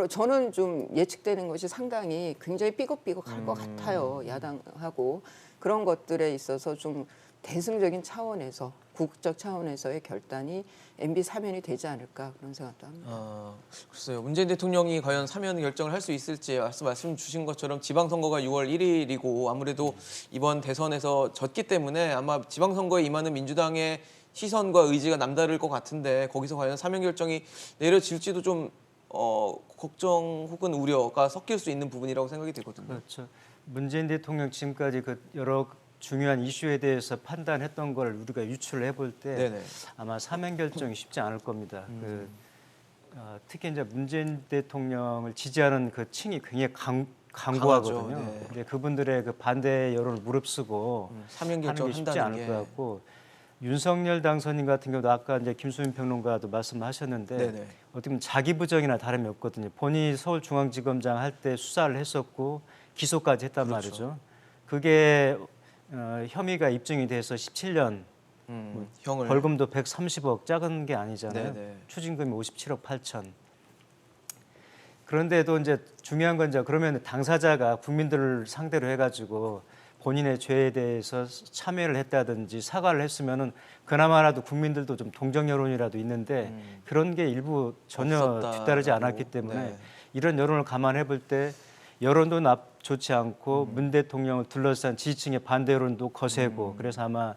저는 좀 예측되는 것이 상당히 굉장히 삐걱삐걱할 것 같아요. 야당하고 그런 것들에 있어서 좀 대승적인 차원에서 국적 차원에서의 결단이 MB 사면이 되지 않을까 그런 생각도 합니다. 글쎄요. 문재인 대통령이 과연 사면 결정을 할 수 있을지 말씀 주신 것처럼 지방선거가 6월 1일이고 아무래도 이번 대선에서 졌기 때문에 아마 지방선거에 임하는 민주당의 시선과 의지가 남다를 것 같은데, 거기서 과연 사면 결정이 내려질지도 좀 걱정 혹은 우려가 섞일 수 있는 부분이라고 생각이 들거든요. 그렇죠. 문재인 대통령 지금까지 그 여러 중요한 이슈에 대해서 판단했던 걸 우리가 유출을 해볼 때 네네. 아마 사면 결정이 쉽지 않을 겁니다. 특히 이제 문재인 대통령을 지지하는 그 층이 굉장히 강고하거든요. 강하죠. 네. 근데 그분들의 그 반대 여론을 무릅쓰고 사면 하는 게 쉽지 결정한다는 않을 게. 것 같고, 윤석열 당선인 같은 경우도 아까 이제 김수민 평론가도 말씀하셨는데 네네. 어떻게 보면 자기 부정이나 다름이 없거든요. 본인이 서울중앙지검장 할 때 수사를 했었고 기소까지 했단 그렇죠. 말이죠. 그게 혐의가 입증이 돼서 17년, 형을 벌금도 130억, 작은 게 아니잖아요. 네네. 추징금이 57억 8천. 그런데도 이제 중요한 건 이제 그러면 당사자가 국민들을 상대로 해가지고 본인의 죄에 대해서 참여를 했다든지 사과를 했으면은 그나마라도 국민들도 좀 동정 여론이라도 있는데 그런 게 일부 전혀 없었다라고. 뒤따르지 않았기 때문에 네. 이런 여론을 감안해 볼 때 여론도 좋지 않고 문 대통령을 둘러싼 지지층의 반대 여론도 거세고 그래서 아마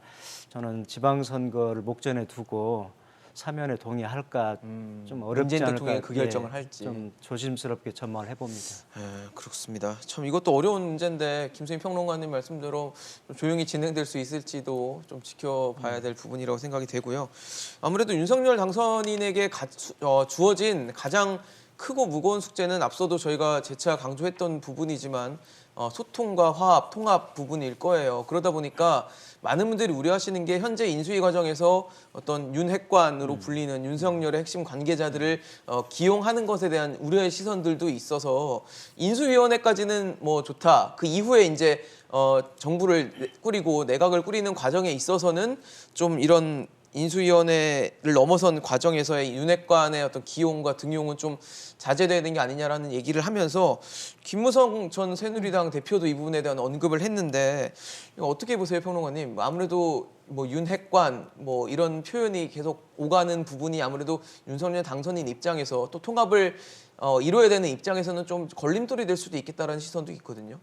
저는 지방선거를 목전에 두고 사면에 동의할까 좀 어렵지 문재인 않을까 대통령이 그 결정을 할지. 좀 조심스럽게 전망을 해봅니다. 네, 그렇습니다. 참 이것도 어려운 문제인데 김수인 평론가님 말씀대로 좀 조용히 진행될 수 있을지도 좀 지켜봐야 될 부분이라고 생각이 되고요. 아무래도 윤석열 당선인에게 주어진 가장 크고 무거운 숙제는 앞서도 저희가 재차 강조했던 부분이지만 소통과 화합, 통합 부분일 거예요. 그러다 보니까 많은 분들이 우려하시는 게 현재 인수위 과정에서 어떤 윤핵관으로 불리는 윤석열의 핵심 관계자들을 기용하는 것에 대한 우려의 시선들도 있어서 인수위원회까지는 뭐 좋다. 그 이후에 이제 정부를 꾸리고 내각을 꾸리는 과정에 있어서는 좀 이런 인수위원회를 넘어선 과정에서의 윤핵관의 어떤 기용과 등용은 좀 자제돼야 되는 게 아니냐라는 얘기를 하면서 김무성 전 새누리당 대표도 이 부분에 대한 언급을 했는데 이거 어떻게 보세요, 평론가님? 아무래도 뭐 윤핵관 뭐 이런 표현이 계속 오가는 부분이 아무래도 윤석열 당선인 입장에서 또 통합을 이뤄야 되는 입장에서는 좀 걸림돌이 될 수도 있겠다라는 시선도 있거든요.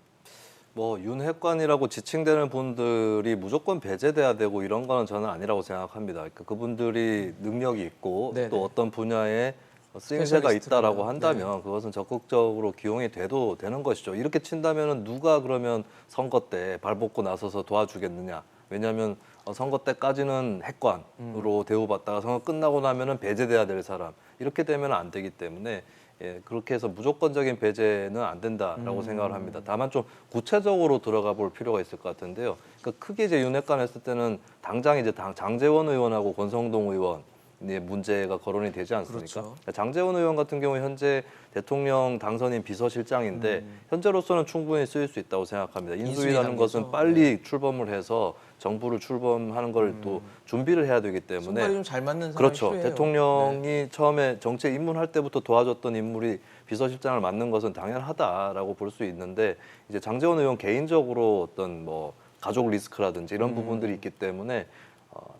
뭐 윤핵관이라고 지칭되는 분들이 무조건 배제돼야 되고 이런 거는 저는 아니라고 생각합니다. 그러니까 그분들이 능력이 있고 네네. 또 어떤 분야에 쓰임새가 있다라고 스페셜리스트라면. 한다면 그것은 적극적으로 기용이 돼도 되는 것이죠. 이렇게 친다면은 누가 그러면 선거 때 발벗고 나서서 도와주겠느냐? 왜냐하면 선거 때까지는 핵관으로 대우받다가 선거 끝나고 나면은 배제돼야 될 사람 이렇게 되면 안 되기 때문에. 예, 그렇게 해서 무조건적인 배제는 안 된다라고 생각을 합니다. 다만 좀 구체적으로 들어가 볼 필요가 있을 것 같은데요. 그러니까 크게 이제 윤핵관 했을 때는 당장 이제 장제원 의원하고 권성동 의원 문제가 거론이 되지 않습니까? 그렇죠. 그러니까 장제원 의원 같은 경우 현재 대통령 당선인 비서실장인데 현재로서는 충분히 쓰일 수 있다고 생각합니다. 인수위라는 것은 단계에서. 빨리 출범을 해서 정부를 출범하는 걸 또 준비를 해야 되기 때문에 손발이 좀 잘 맞는 사람이 그렇죠. 필요해요. 대통령이 네. 처음에 정책 입문할 때부터 도와줬던 인물이 비서실장을 맡는 것은 당연하다라고 볼 수 있는데 이제 장제원 의원 개인적으로 어떤 뭐 가족 리스크라든지 이런 부분들이 있기 때문에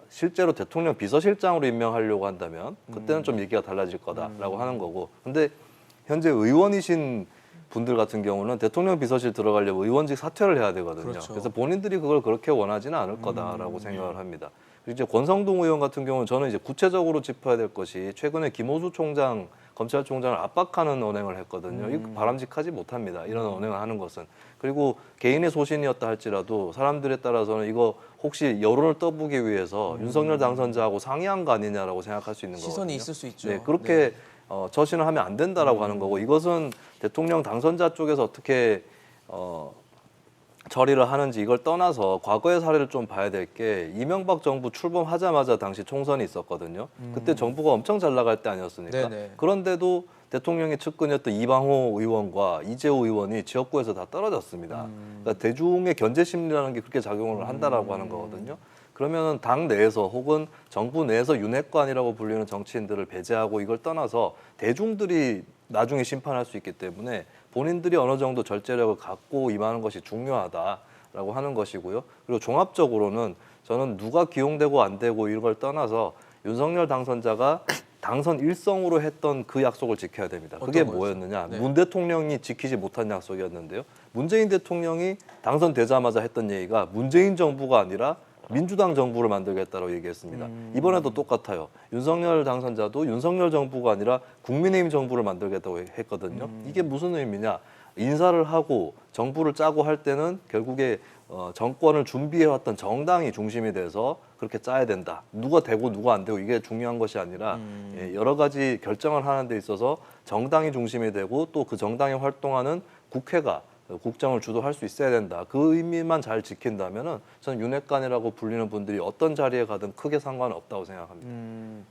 실제로 대통령 비서실장으로 임명하려고 한다면 그때는 좀 얘기가 달라질 거다라고 하는 거고. 근데 현재 의원이신 분들 같은 경우는 대통령 비서실 들어가려면 의원직 사퇴를 해야 되거든요. 그렇죠. 그래서 본인들이 그걸 그렇게 원하지는 않을 거다라고 생각을 합니다. 그리고 이제 권성동 의원 같은 경우는 저는 이제 구체적으로 짚어야 될 것이 최근에 김호수 총장, 검찰총장을 압박하는 언행을 했거든요. 이거 바람직하지 못합니다. 이런 언행을 하는 것은. 그리고 개인의 소신이었다 할지라도 사람들에 따라서는 이거 혹시 여론을 떠보기 위해서 윤석열 당선자하고 상의한 거 아니냐라고 생각할 수 있는 거거든요. 시선이 있을 수 있죠. 네, 그렇게 저신을 하면 안 된다라고 하는 거고 이것은 대통령 당선자 쪽에서 어떻게 처리를 하는지 이걸 떠나서 과거의 사례를 좀 봐야 될 게 이명박 정부 출범하자마자 당시 총선이 있었거든요. 그때 정부가 엄청 잘 나갈 때 아니었습니까? 네네. 그런데도 대통령의 측근이었던 이방호 의원과 이재호 의원이 지역구에서 다 떨어졌습니다. 그러니까 대중의 견제 심리라는 게 그렇게 작용을 한다라고 하는 거거든요. 그러면 당 내에서 혹은 정부 내에서 윤핵관이라고 불리는 정치인들을 배제하고 이걸 떠나서 대중들이 나중에 심판할 수 있기 때문에 본인들이 어느 정도 절제력을 갖고 임하는 것이 중요하다라고 하는 것이고요. 그리고 종합적으로는 저는 누가 기용되고 안 되고 이걸 떠나서 윤석열 당선자가 당선 일성으로 했던 그 약속을 지켜야 됩니다. 그게 어떤 거였어요? 뭐였느냐? 네. 문 대통령이 지키지 못한 약속이었는데요. 문재인 대통령이 당선되자마자 했던 얘기가 문재인 정부가 아니라 민주당 정부를 만들겠다고 얘기했습니다. 이번에도 똑같아요. 윤석열 당선자도 윤석열 정부가 아니라 국민의힘 정부를 만들겠다고 했거든요. 이게 무슨 의미냐? 인사를 하고 정부를 짜고 할 때는 결국에 정권을 준비해왔던 정당이 중심이 돼서 그렇게 짜야 된다. 누가 되고 누가 안 되고 이게 중요한 것이 아니라 여러 가지 결정을 하는 데 있어서 정당이 중심이 되고 또 그 정당이 활동하는 국회가 국정을 주도할 수 있어야 된다. 그 의미만 잘 지킨다면은 저는 윤핵관이라고 불리는 분들이 어떤 자리에 가든 크게 상관은 없다고 생각합니다.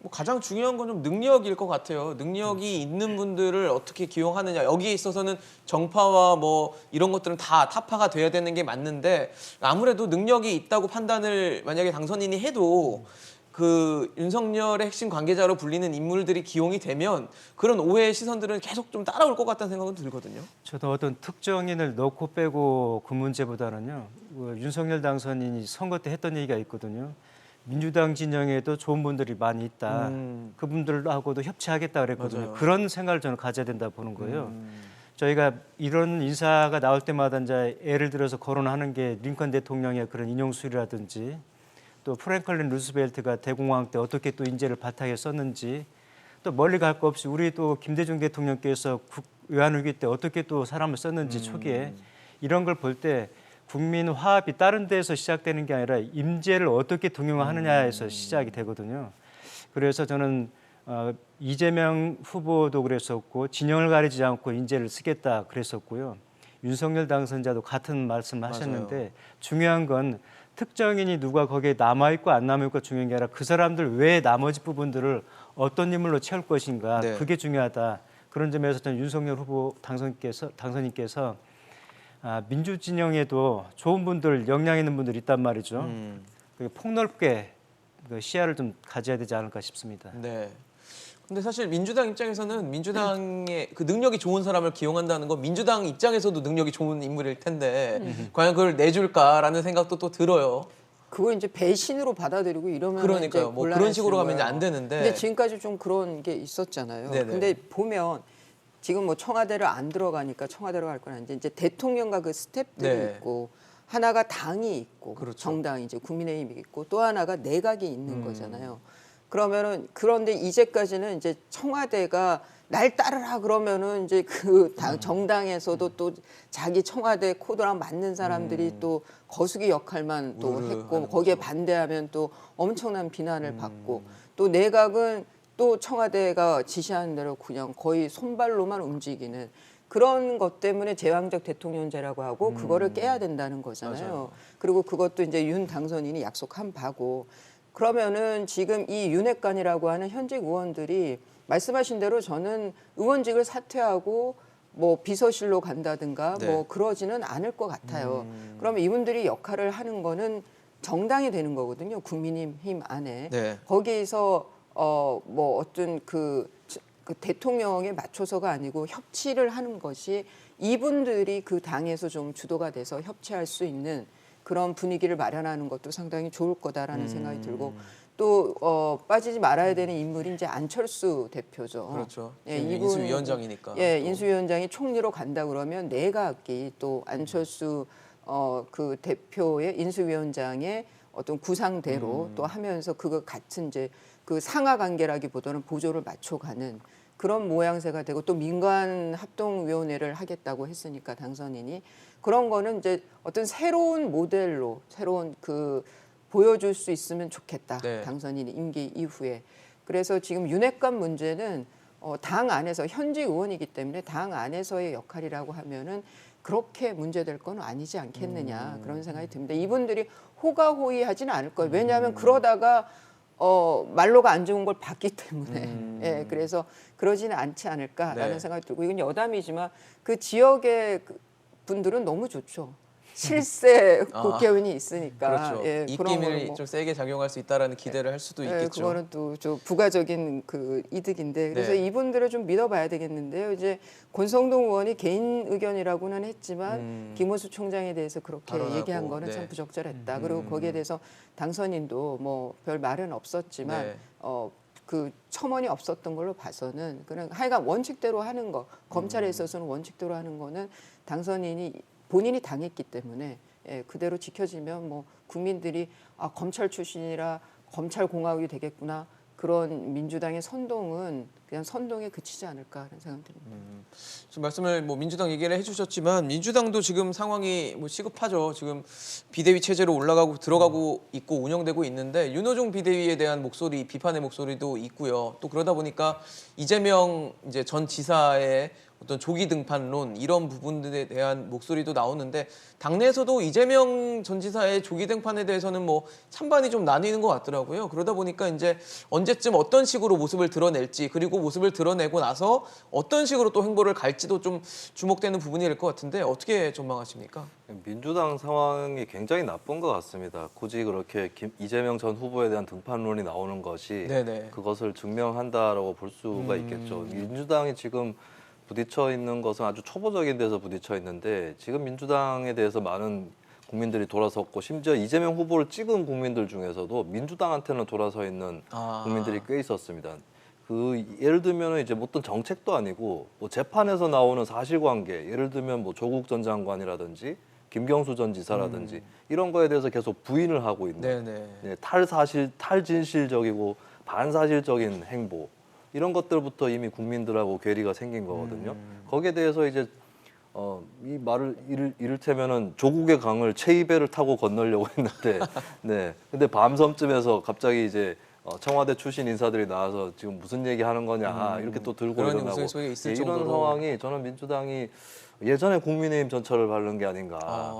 뭐 가장 중요한 건 좀 능력일 것 같아요. 능력이 있는 분들을 어떻게 기용하느냐. 여기에 있어서는 정파와 뭐 이런 것들은 다 타파가 돼야 되는 게 맞는데 아무래도 능력이 있다고 판단을 만약에 당선인이 해도 그 윤석열의 핵심 관계자로 불리는 인물들이 기용이 되면 그런 오해의 시선들은 계속 좀 따라올 것 같다는 생각은 들거든요. 저도 어떤 특정인을 넣고 빼고 그 문제보다는요. 윤석열 당선인이 선거 때 했던 얘기가 있거든요. 민주당 진영에도 좋은 분들이 많이 있다. 그분들하고도 협치하겠다 그랬거든요. 맞아요. 그런 생각을 저는 가져야 된다 보는 거예요. 저희가 이런 인사가 나올 때마다 이제 예를 들어서 거론하는 게 링컨 대통령의 그런 인용술이라든지 또 프랭클린 루스벨트가 대공황 때 어떻게 또 인재를 바탕에 썼는지 또 멀리 갈 거 없이 우리 또 김대중 대통령께서 외환위기 때 어떻게 또 사람을 썼는지 초기에 이런 걸 볼 때 국민 화합이 다른 데서 시작되는 게 아니라 임재를 어떻게 동용하느냐에서 시작이 되거든요. 그래서 저는 이재명 후보도 그랬었고 진영을 가리지 않고 인재를 쓰겠다 그랬었고요. 윤석열 당선자도 같은 말씀을 하셨는데 맞아요. 중요한 건 특정인이 누가 거기에 남아있고 안 남아있고 중요한 게 아니라 그 사람들 외에 나머지 부분들을 어떤 인물로 채울 것인가 네. 그게 중요하다. 그런 점에서 저는 윤석열 후보 당선인께서 민주진영에도 좋은 분들, 역량 있는 분들이 있단 말이죠. 그게 폭넓게 그 시야를 좀 가져야 되지 않을까 싶습니다. 네. 근데 사실 민주당 입장에서는 민주당의 그 능력이 좋은 사람을 기용한다는 건 민주당 입장에서도 능력이 좋은 인물일 텐데 과연 그걸 내줄까라는 생각도 또 들어요. 그걸 이제 배신으로 받아들이고 이러면 그러니까요. 이제 뭐 그런 식으로 가면 이제 곤란해지는 안 거예요. 되는데. 근데 지금까지 좀 그런 게 있었잖아요. 네네. 근데 보면 지금 뭐 청와대를 안 들어가니까 청와대로 갈 건 아닌데 이제 대통령과 그 스태프들이 네. 있고 하나가 당이 있고 그렇죠. 정당이 이제 국민의힘이 있고 또 하나가 내각이 있는 거잖아요. 그러면은 그런데 이제까지는 이제 청와대가 날 따르라 그러면은 이제 그 정당에서도 또 자기 청와대 코드랑 맞는 사람들이 또 거수기 역할만 또 우르르 했고 하는 거기에 거죠. 반대하면 또 엄청난 비난을 받고 또 내각은 또 청와대가 지시하는 대로 그냥 거의 손발로만 움직이는 그런 것 때문에 제왕적 대통령제라고 하고 그거를 깨야 된다는 거잖아요. 맞아요. 그리고 그것도 이제 윤 당선인이 약속한 바고 그러면은 지금 이 윤핵관이라고 하는 현직 의원들이 말씀하신 대로 저는 의원직을 사퇴하고 뭐 비서실로 간다든가 네. 뭐 그러지는 않을 것 같아요. 그러면 이분들이 역할을 하는 거는 정당이 되는 거거든요. 국민의힘 안에. 네. 거기에서 뭐 어떤 그 대통령에 맞춰서가 아니고 협치를 하는 것이 이분들이 그 당에서 좀 주도가 돼서 협치할 수 있는 그런 분위기를 마련하는 것도 상당히 좋을 거다라는 생각이 들고 또 빠지지 말아야 되는 인물이 이제 안철수 대표죠. 그렇죠. 예, 지금 이분 인수위원장이니까. 예, 또. 인수위원장이 총리로 간다 그러면 내각이 또 안철수 그 대표의 인수위원장의 어떤 구상대로 또 하면서 그거 같은 이제 그 상하 관계라기보다는 보조를 맞춰가는 그런 모양새가 되고 또 민관 합동위원회를 하겠다고 했으니까 당선인이 그런 거는 이제 어떤 새로운 모델로 새로운 그 보여줄 수 있으면 좋겠다. 네. 당선인이 임기 이후에. 그래서 지금 윤핵관 문제는 당 안에서 현직 의원이기 때문에 당 안에서의 역할이라고 하면은 그렇게 문제될 건 아니지 않겠느냐 그런 생각이 듭니다. 이분들이 호가호위하지는 않을 거예요. 왜냐하면 그러다가 말로가 안 좋은 걸 봤기 때문에 예, 그래서 그러지는 않지 않을까라는 네. 생각이 들고 이건 여담이지만 그 지역의 분들은 너무 좋죠. 실세 국회의원이 있으니까 그렇죠. 예, 그런 입김을 거는 뭐 좀 세게 작용할 수 있다라는 기대를 할 수도 예, 있겠죠. 그거는 또 좀 부가적인 그 이득인데 그래서 네. 이분들을 좀 믿어봐야 되겠는데요. 이제 권성동 의원이 개인 의견이라고는 했지만 김호수 총장에 대해서 그렇게 발언하고, 얘기한 거는 네. 참 부적절했다. 그리고 거기에 대해서 당선인도 뭐 별 말은 없었지만 네. 그 첨언이 없었던 걸로 봐서는 그냥 하여간 원칙대로 하는 거 검찰에 있어서는 원칙대로 하는 거는 당선인이 본인이 당했기 때문에 예, 그대로 지켜지면 뭐 국민들이 검찰 출신이라 검찰 공화국이 되겠구나 그런 민주당의 선동은 그냥 선동에 그치지 않을까 하는 생각이 듭니다. 지금 말씀을 뭐 민주당 얘기를 해주셨지만 민주당도 지금 상황이 뭐 시급하죠. 지금 비대위 체제로 들어가고 있고 운영되고 있는데 윤호중 비대위에 대한 비판의 목소리도 있고요. 또 그러다 보니까 이재명 이제 전 지사의 어떤 조기 등판론 이런 부분들에 대한 목소리도 나오는데 당내에서도 이재명 전 지사의 조기 등판에 대해서는 뭐 찬반이 좀 나뉘는 것 같더라고요. 그러다 보니까 이제 언제쯤 어떤 식으로 모습을 드러낼지 그리고 모습을 드러내고 나서 어떤 식으로 또 행보를 갈지도 좀 주목되는 부분일 것 같은데 어떻게 전망하십니까? 민주당 상황이 굉장히 나쁜 것 같습니다. 굳이 그렇게 이재명 전 후보에 대한 등판론이 나오는 것이 네네. 그것을 증명한다라고 볼 수가 있겠죠. 민주당이 지금 부딪혀 있는 것은 아주 초보적인 데서 부딪혀 있는데 지금 민주당에 대해서 많은 국민들이 돌아섰고 심지어 이재명 후보를 찍은 국민들 중에서도 민주당한테는 돌아서 있는 국민들이 꽤 있었습니다. 그 예를 들면 이제 어떤 정책도 아니고 뭐 재판에서 나오는 사실관계, 예를 들면 뭐 조국 전 장관이라든지 김경수 전 지사라든지 이런 거에 대해서 계속 부인을 하고 있는 네네. 탈진실적이고 반사실적인 행보 이런 것들부터 이미 국민들하고 괴리가 생긴 거거든요. 거기에 대해서 이제 이 말을 이를테면은 조국의 강을 체이배를 타고 건너려고 했는데, 네. 근데 밤섬쯤에서 갑자기 이제 청와대 출신 인사들이 나와서 지금 무슨 얘기 하는 거냐 이렇게 또 들고 그런 일어나고 웃음소리가 있을 이런 정도로. 상황이 저는 민주당이 예전에 국민의힘 전철을 밟는 게 아닌가.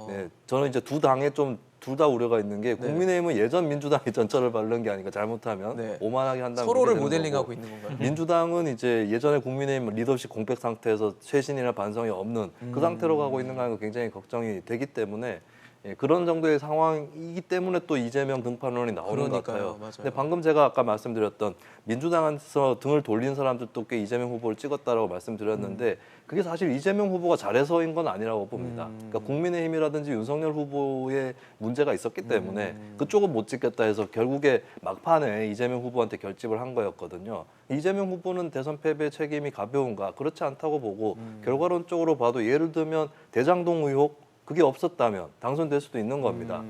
네, 저는 이제 두 당에 좀 둘 다 우려가 있는 게 국민의힘은 예전 민주당의 전철을 밟는 게 아니까 잘못하면 네. 오만하게 한다면 서로를 그렇게 되는 모델링하고 거고. 있는 건가요? 민주당은 이제 예전에 국민의힘 리더십 공백 상태에서 쇄신이나 반성이 없는 그 상태로 가고 있는 거 굉장히 걱정이 되기 때문에 예, 그런 정도의 상황이기 때문에 또 이재명 등판론이 나오는 것 그러니까요. 같아요. 맞아요. 근데 방금 제가 아까 말씀드렸던 민주당에서 등을 돌린 사람들도 꽤 이재명 후보를 찍었다라고 말씀드렸는데 그게 사실 이재명 후보가 잘해서인 건 아니라고 봅니다. 그러니까 국민의힘이라든지 윤석열 후보의 문제가 있었기 때문에 그쪽은 못 찍겠다 해서 결국에 막판에 이재명 후보한테 결집을 한 거였거든요. 이재명 후보는 대선 패배 책임이 가벼운가? 그렇지 않다고 보고 결과론적으로 봐도 예를 들면 대장동 의혹 그게 없었다면 당선될 수도 있는 겁니다.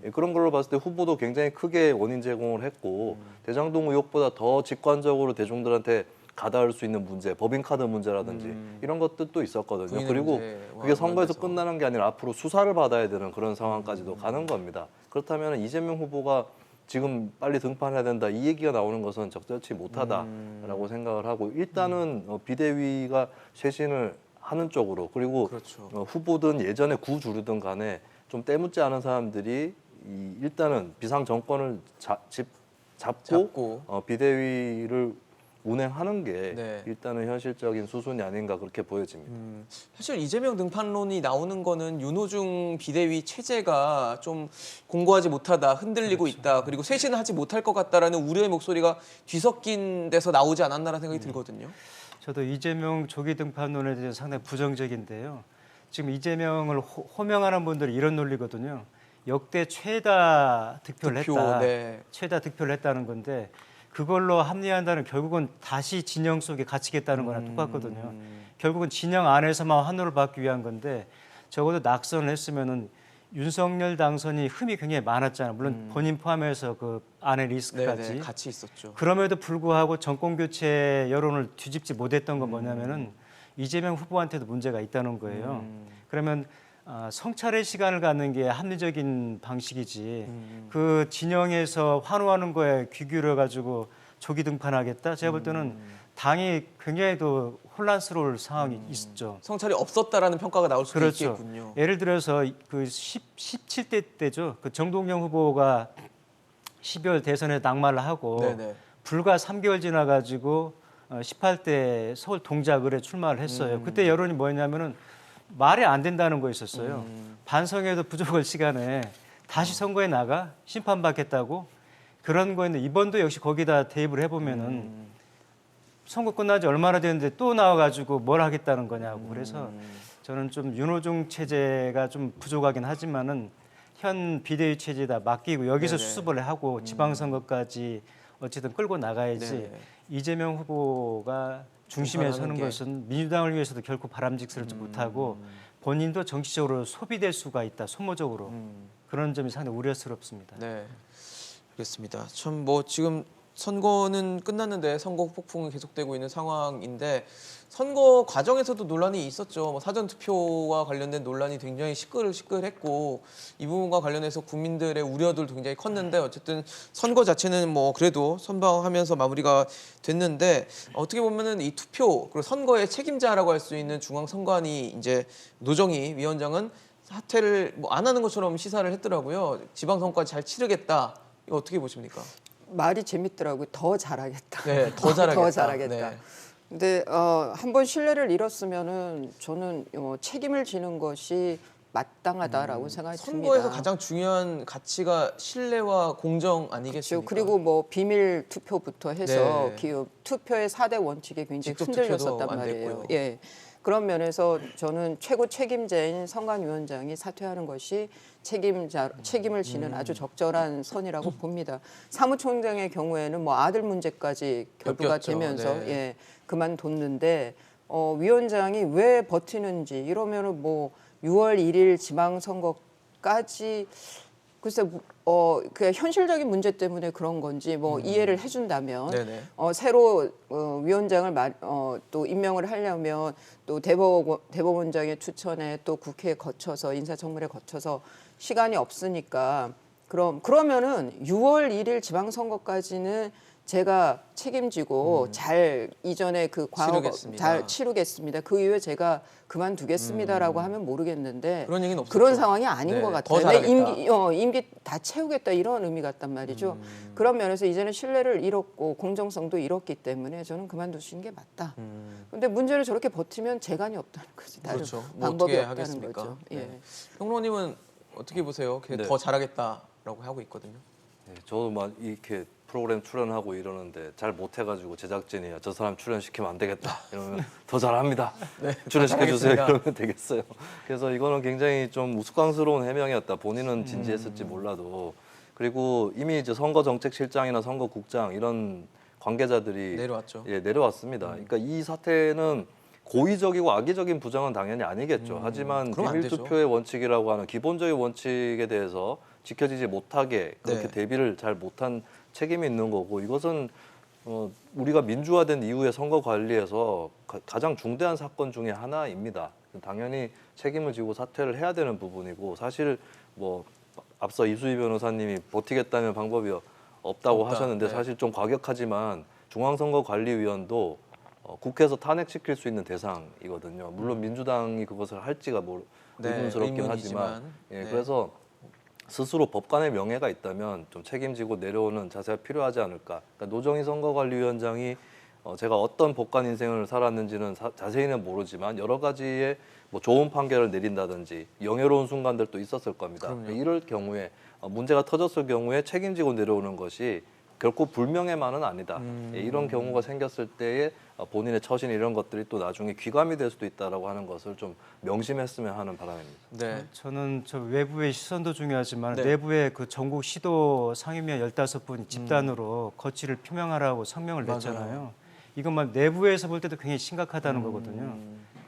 예, 그런 걸로 봤을 때 후보도 굉장히 크게 원인 제공을 했고 대장동 의혹보다 더 직관적으로 대중들한테 가닿을 수 있는 문제, 법인카드 문제라든지 이런 것들도 있었거든요. 부인의 그리고 문제와 그게 선거에서 관련돼서. 끝나는 게 아니라 앞으로 수사를 받아야 되는 그런 상황까지도 가는 겁니다. 그렇다면 이재명 후보가 지금 빨리 등판해야 된다 이 얘기가 나오는 것은 적절치 못하다라고 생각을 하고 일단은 비대위가 쇄신을 하는 쪽으로 그리고 그렇죠. 후보든 예전에 구주류든 간에 좀 때묻지 않은 사람들이 일단은 비상 정권을 잡고 비대위를 운행하는 게 네. 일단은 현실적인 수순이 아닌가 그렇게 보여집니다. 사실 이재명 등판론이 나오는 거는 윤호중 비대위 체제가 좀 공고하지 못하다, 흔들리고 있다, 그리고 쇄신을 하지 못할 것 같다라는 우려의 목소리가 뒤섞인 데서 나오지 않았나라는 생각이 들거든요. 저도 이재명 조기 등판론에 대해서 상당히 부정적인데요. 지금 이재명을 호명하는 분들이 이런 논리거든요. 역대 최다 득표를 득표, 했다. 네. 최다 득표를 했다는 건데 그걸로 합리화한다는 결국은 다시 진영 속에 갇히겠다는 거랑 똑같거든요. 결국은 진영 안에서만 환호를 받기 위한 건데 적어도 낙선을 했으면은 윤석열 당선이 흠이 굉장히 많았잖아요. 물론 본인 포함해서 그 안에 리스크까지. 네네, 같이 있었죠. 그럼에도 불구하고 정권 교체 여론을 뒤집지 못했던 건 뭐냐면은 이재명 후보한테도 문제가 있다는 거예요. 그러면 성찰의 시간을 갖는 게 합리적인 방식이지 그 진영에서 환호하는 거에 귀 기울여 가지고 조기 등판하겠다. 제가 볼 때는 당이 굉장히 더 혼란스러울 상황이 있었죠. 성찰이 없었다라는 평가가 나올 수도 그렇죠. 있겠군요. 예를 들어서 그 17대 때죠. 그 정동영 후보가 12월 대선에 낙마를 하고 네네. 불과 3개월 지나가지고 18대 서울 동작을에 출마를 했어요. 그때 여론이 뭐였냐면은 말이 안 된다는 거였었어요. 반성에도 부족할 시간에 다시 선거에 나가 심판받겠다고 그런 거였는데 이번도 역시 거기다 대입을 해보면은 선거 끝나지 얼마나 됐는데 또 나와가지고 뭘 하겠다는 거냐고. 그래서 저는 좀 윤호중 체제가 좀 부족하긴 하지만은 현 비대위 체제에다 맡기고 여기서 네네. 수습을 하고 지방선거까지 어쨌든 끌고 나가야지 네네. 이재명 후보가 중심에 서는 게. 것은 민주당을 위해서도 결코 바람직스럽지 못하고 본인도 정치적으로 소비될 수가 있다. 소모적으로 그런 점이 상당히 우려스럽습니다. 네, 알겠습니다. 참 뭐 지금 선거는 끝났는데 선거 폭풍이 계속되고 있는 상황인데 선거 과정에서도 논란이 있었죠. 뭐 사전 투표와 관련된 논란이 굉장히 시끌시끌했고 이 부분과 관련해서 국민들의 우려들도 굉장히 컸는데 어쨌든 선거 자체는 뭐 그래도 선방하면서 마무리가 됐는데 어떻게 보면은 이 투표 그리고 선거의 책임자라고 할 수 있는 중앙선관위 이제 노정희 위원장은 사퇴를 뭐 안 하는 것처럼 시사를 했더라고요. 지방선거까지 잘 치르겠다. 이거 어떻게 보십니까? 말이 재밌더라고요. 더 잘하겠다. 네, 더 잘하겠다. 더 잘하겠다. 네. 근데 한번 신뢰를 잃었으면은 저는 책임을 지는 것이 마땅하다라고 생각이 듭니다. 선거에서 가장 중요한 가치가 신뢰와 공정 아니겠습니까? 그렇죠. 그리고 뭐 비밀 투표부터 해서 네. 투표의 4대 원칙에 굉장히 직접 흔들렸었단 투표도 안 말이에요. 됐고요. 예. 그런 면에서 저는 최고 책임자인 선관위원장이 사퇴하는 것이 책임을 지는 아주 적절한 선이라고 봅니다. 사무총장의 경우에는 뭐 아들 문제까지 결부가 엮였죠. 되면서 네. 예, 그만뒀는데 위원장이 왜 버티는지 이러면은 뭐 6월 1일 지방선거까지 글쎄 그 현실적인 문제 때문에 그런 건지 뭐 이해를 해준다면 네네. 새로 위원장을 또 임명을 하려면 또 대법원장의 추천에 또 국회에 거쳐서 인사청문회 거쳐서 시간이 없으니까 그러면은 6월 1일 지방선거까지는 제가 책임지고 잘 이전에 그 과거 치르겠습니다. 잘 치르겠습니다. 그 이후에 제가 그만두겠습니다라고 하면 모르겠는데 그런 얘기는 없었죠. 그런 상황이 아닌 네, 것 더 같아요. 잘하겠다. 임기 다 채우겠다 이런 의미 같단 말이죠. 그런 면에서 이제는 신뢰를 잃었고 공정성도 잃었기 때문에 저는 그만두시는 게 맞다. 근데 문제를 저렇게 버티면 재간이 없다는 거지. 다른 그렇죠. 뭐 방법이 어떻게 없다는 하겠습니까? 거죠. 예. 네. 평론님은 어떻게 보세요? 네. 더 잘하겠다라고 하고 있거든요. 네, 저도 막 이렇게 프로그램 출연하고 이러는데 잘 못해가지고 제작진이 저 사람 출연시키면 안 되겠다 이러면 더 잘합니다. 출연시켜주세요 잘하겠습니다. 이러면 되겠어요. 그래서 이거는 굉장히 좀 우스꽝스러운 해명이었다. 본인은 진지했을지 몰라도 그리고 이미 이제 선거정책실장이나 선거국장 이런 관계자들이 내려왔죠. 예, 내려왔습니다. 그러니까 이 사태는 고의적이고 악의적인 부정은 당연히 아니겠죠. 하지만 그럼 안 비밀 되죠. 투표의 원칙이라고 하는 기본적인 원칙에 대해서 지켜지지 못하게 그렇게 네. 대비를 잘 못한 책임이 있는 거고 이것은 우리가 민주화된 이후의 선거 관리에서 가장 중대한 사건 중에 하나입니다. 당연히 책임을 지고 사퇴를 해야 되는 부분이고 사실 뭐 앞서 이수희 변호사님이 버티겠다는 방법이 없다고 없다. 하셨는데 네. 사실 좀 과격하지만 중앙선거관리위원도 국회에서 탄핵시킬 수 있는 대상이거든요. 물론 민주당이 그것을 할지가 네, 의문스럽긴 의문이지만. 하지만 예, 네. 그래서 스스로 법관의 명예가 있다면 좀 책임지고 내려오는 자세가 필요하지 않을까. 그러니까 노정희 선거관리위원장이 제가 어떤 법관 인생을 살았는지는 자세히는 모르지만 여러 가지의 뭐 좋은 판결을 내린다든지 영예로운 순간들도 있었을 겁니다. 그럼요. 이럴 경우에 문제가 터졌을 경우에 책임지고 내려오는 것이 결코 불명예만은 아니다. 예, 이런 경우가 생겼을 때에 본인의 처신 이런 것들이 또 나중에 귀감이 될 수도 있다라고 하는 것을 좀 명심했으면 하는 바람입니다. 네. 저는 저 외부의 시선도 중요하지만 네. 내부의 그 전국 시도 상임위원 15분 집단으로 거취를 표명하라고 성명을 맞아요. 냈잖아요. 이것만 내부에서 볼 때도 굉장히 심각하다는 거거든요.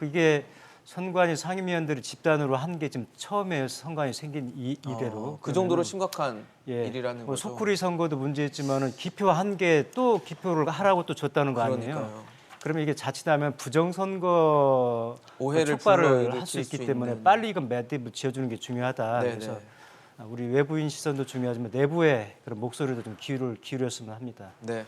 이게 선관위 상임위원들이 집단으로 한 게 지금 처음에 선관위 생긴 이래로 그 정도로 심각한 예, 일이라는 뭐 거죠. 속구리 선거도 문제였지만은 기표 한 개 또 기표를 하라고 또 줬다는 거 아니에요? 그러니까요. 그러면 이게 자칫하면 부정선거 오해를 촉발을 불러일으킬 할 수 있기 수 때문에 있는. 빨리 이건 매듭을 지어주는 게 중요하다. 네네. 그래서 우리 외부인 시선도 중요하지만 내부의 그런 목소리도 좀 기울였으면 합니다. 네,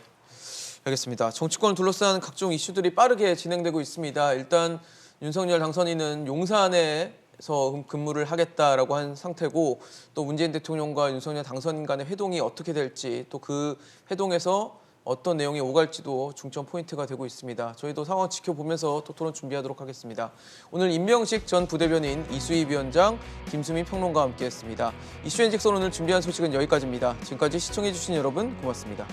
알겠습니다. 정치권을 둘러싼 각종 이슈들이 빠르게 진행되고 있습니다. 일단 윤석열 당선인은 용산에서 근무를 하겠다라고 한 상태고 또 문재인 대통령과 윤석열 당선인 간의 회동이 어떻게 될지 또 그 회동에서 어떤 내용이 오갈지도 중점 포인트가 되고 있습니다. 저희도 상황 지켜보면서 또 토론 준비하도록 하겠습니다. 오늘 임명식 전 부대변인 이수희 위원장, 김수민 평론가와 함께했습니다. 이슈앤직선 오늘 준비한 소식은 여기까지입니다. 지금까지 시청해주신 여러분 고맙습니다.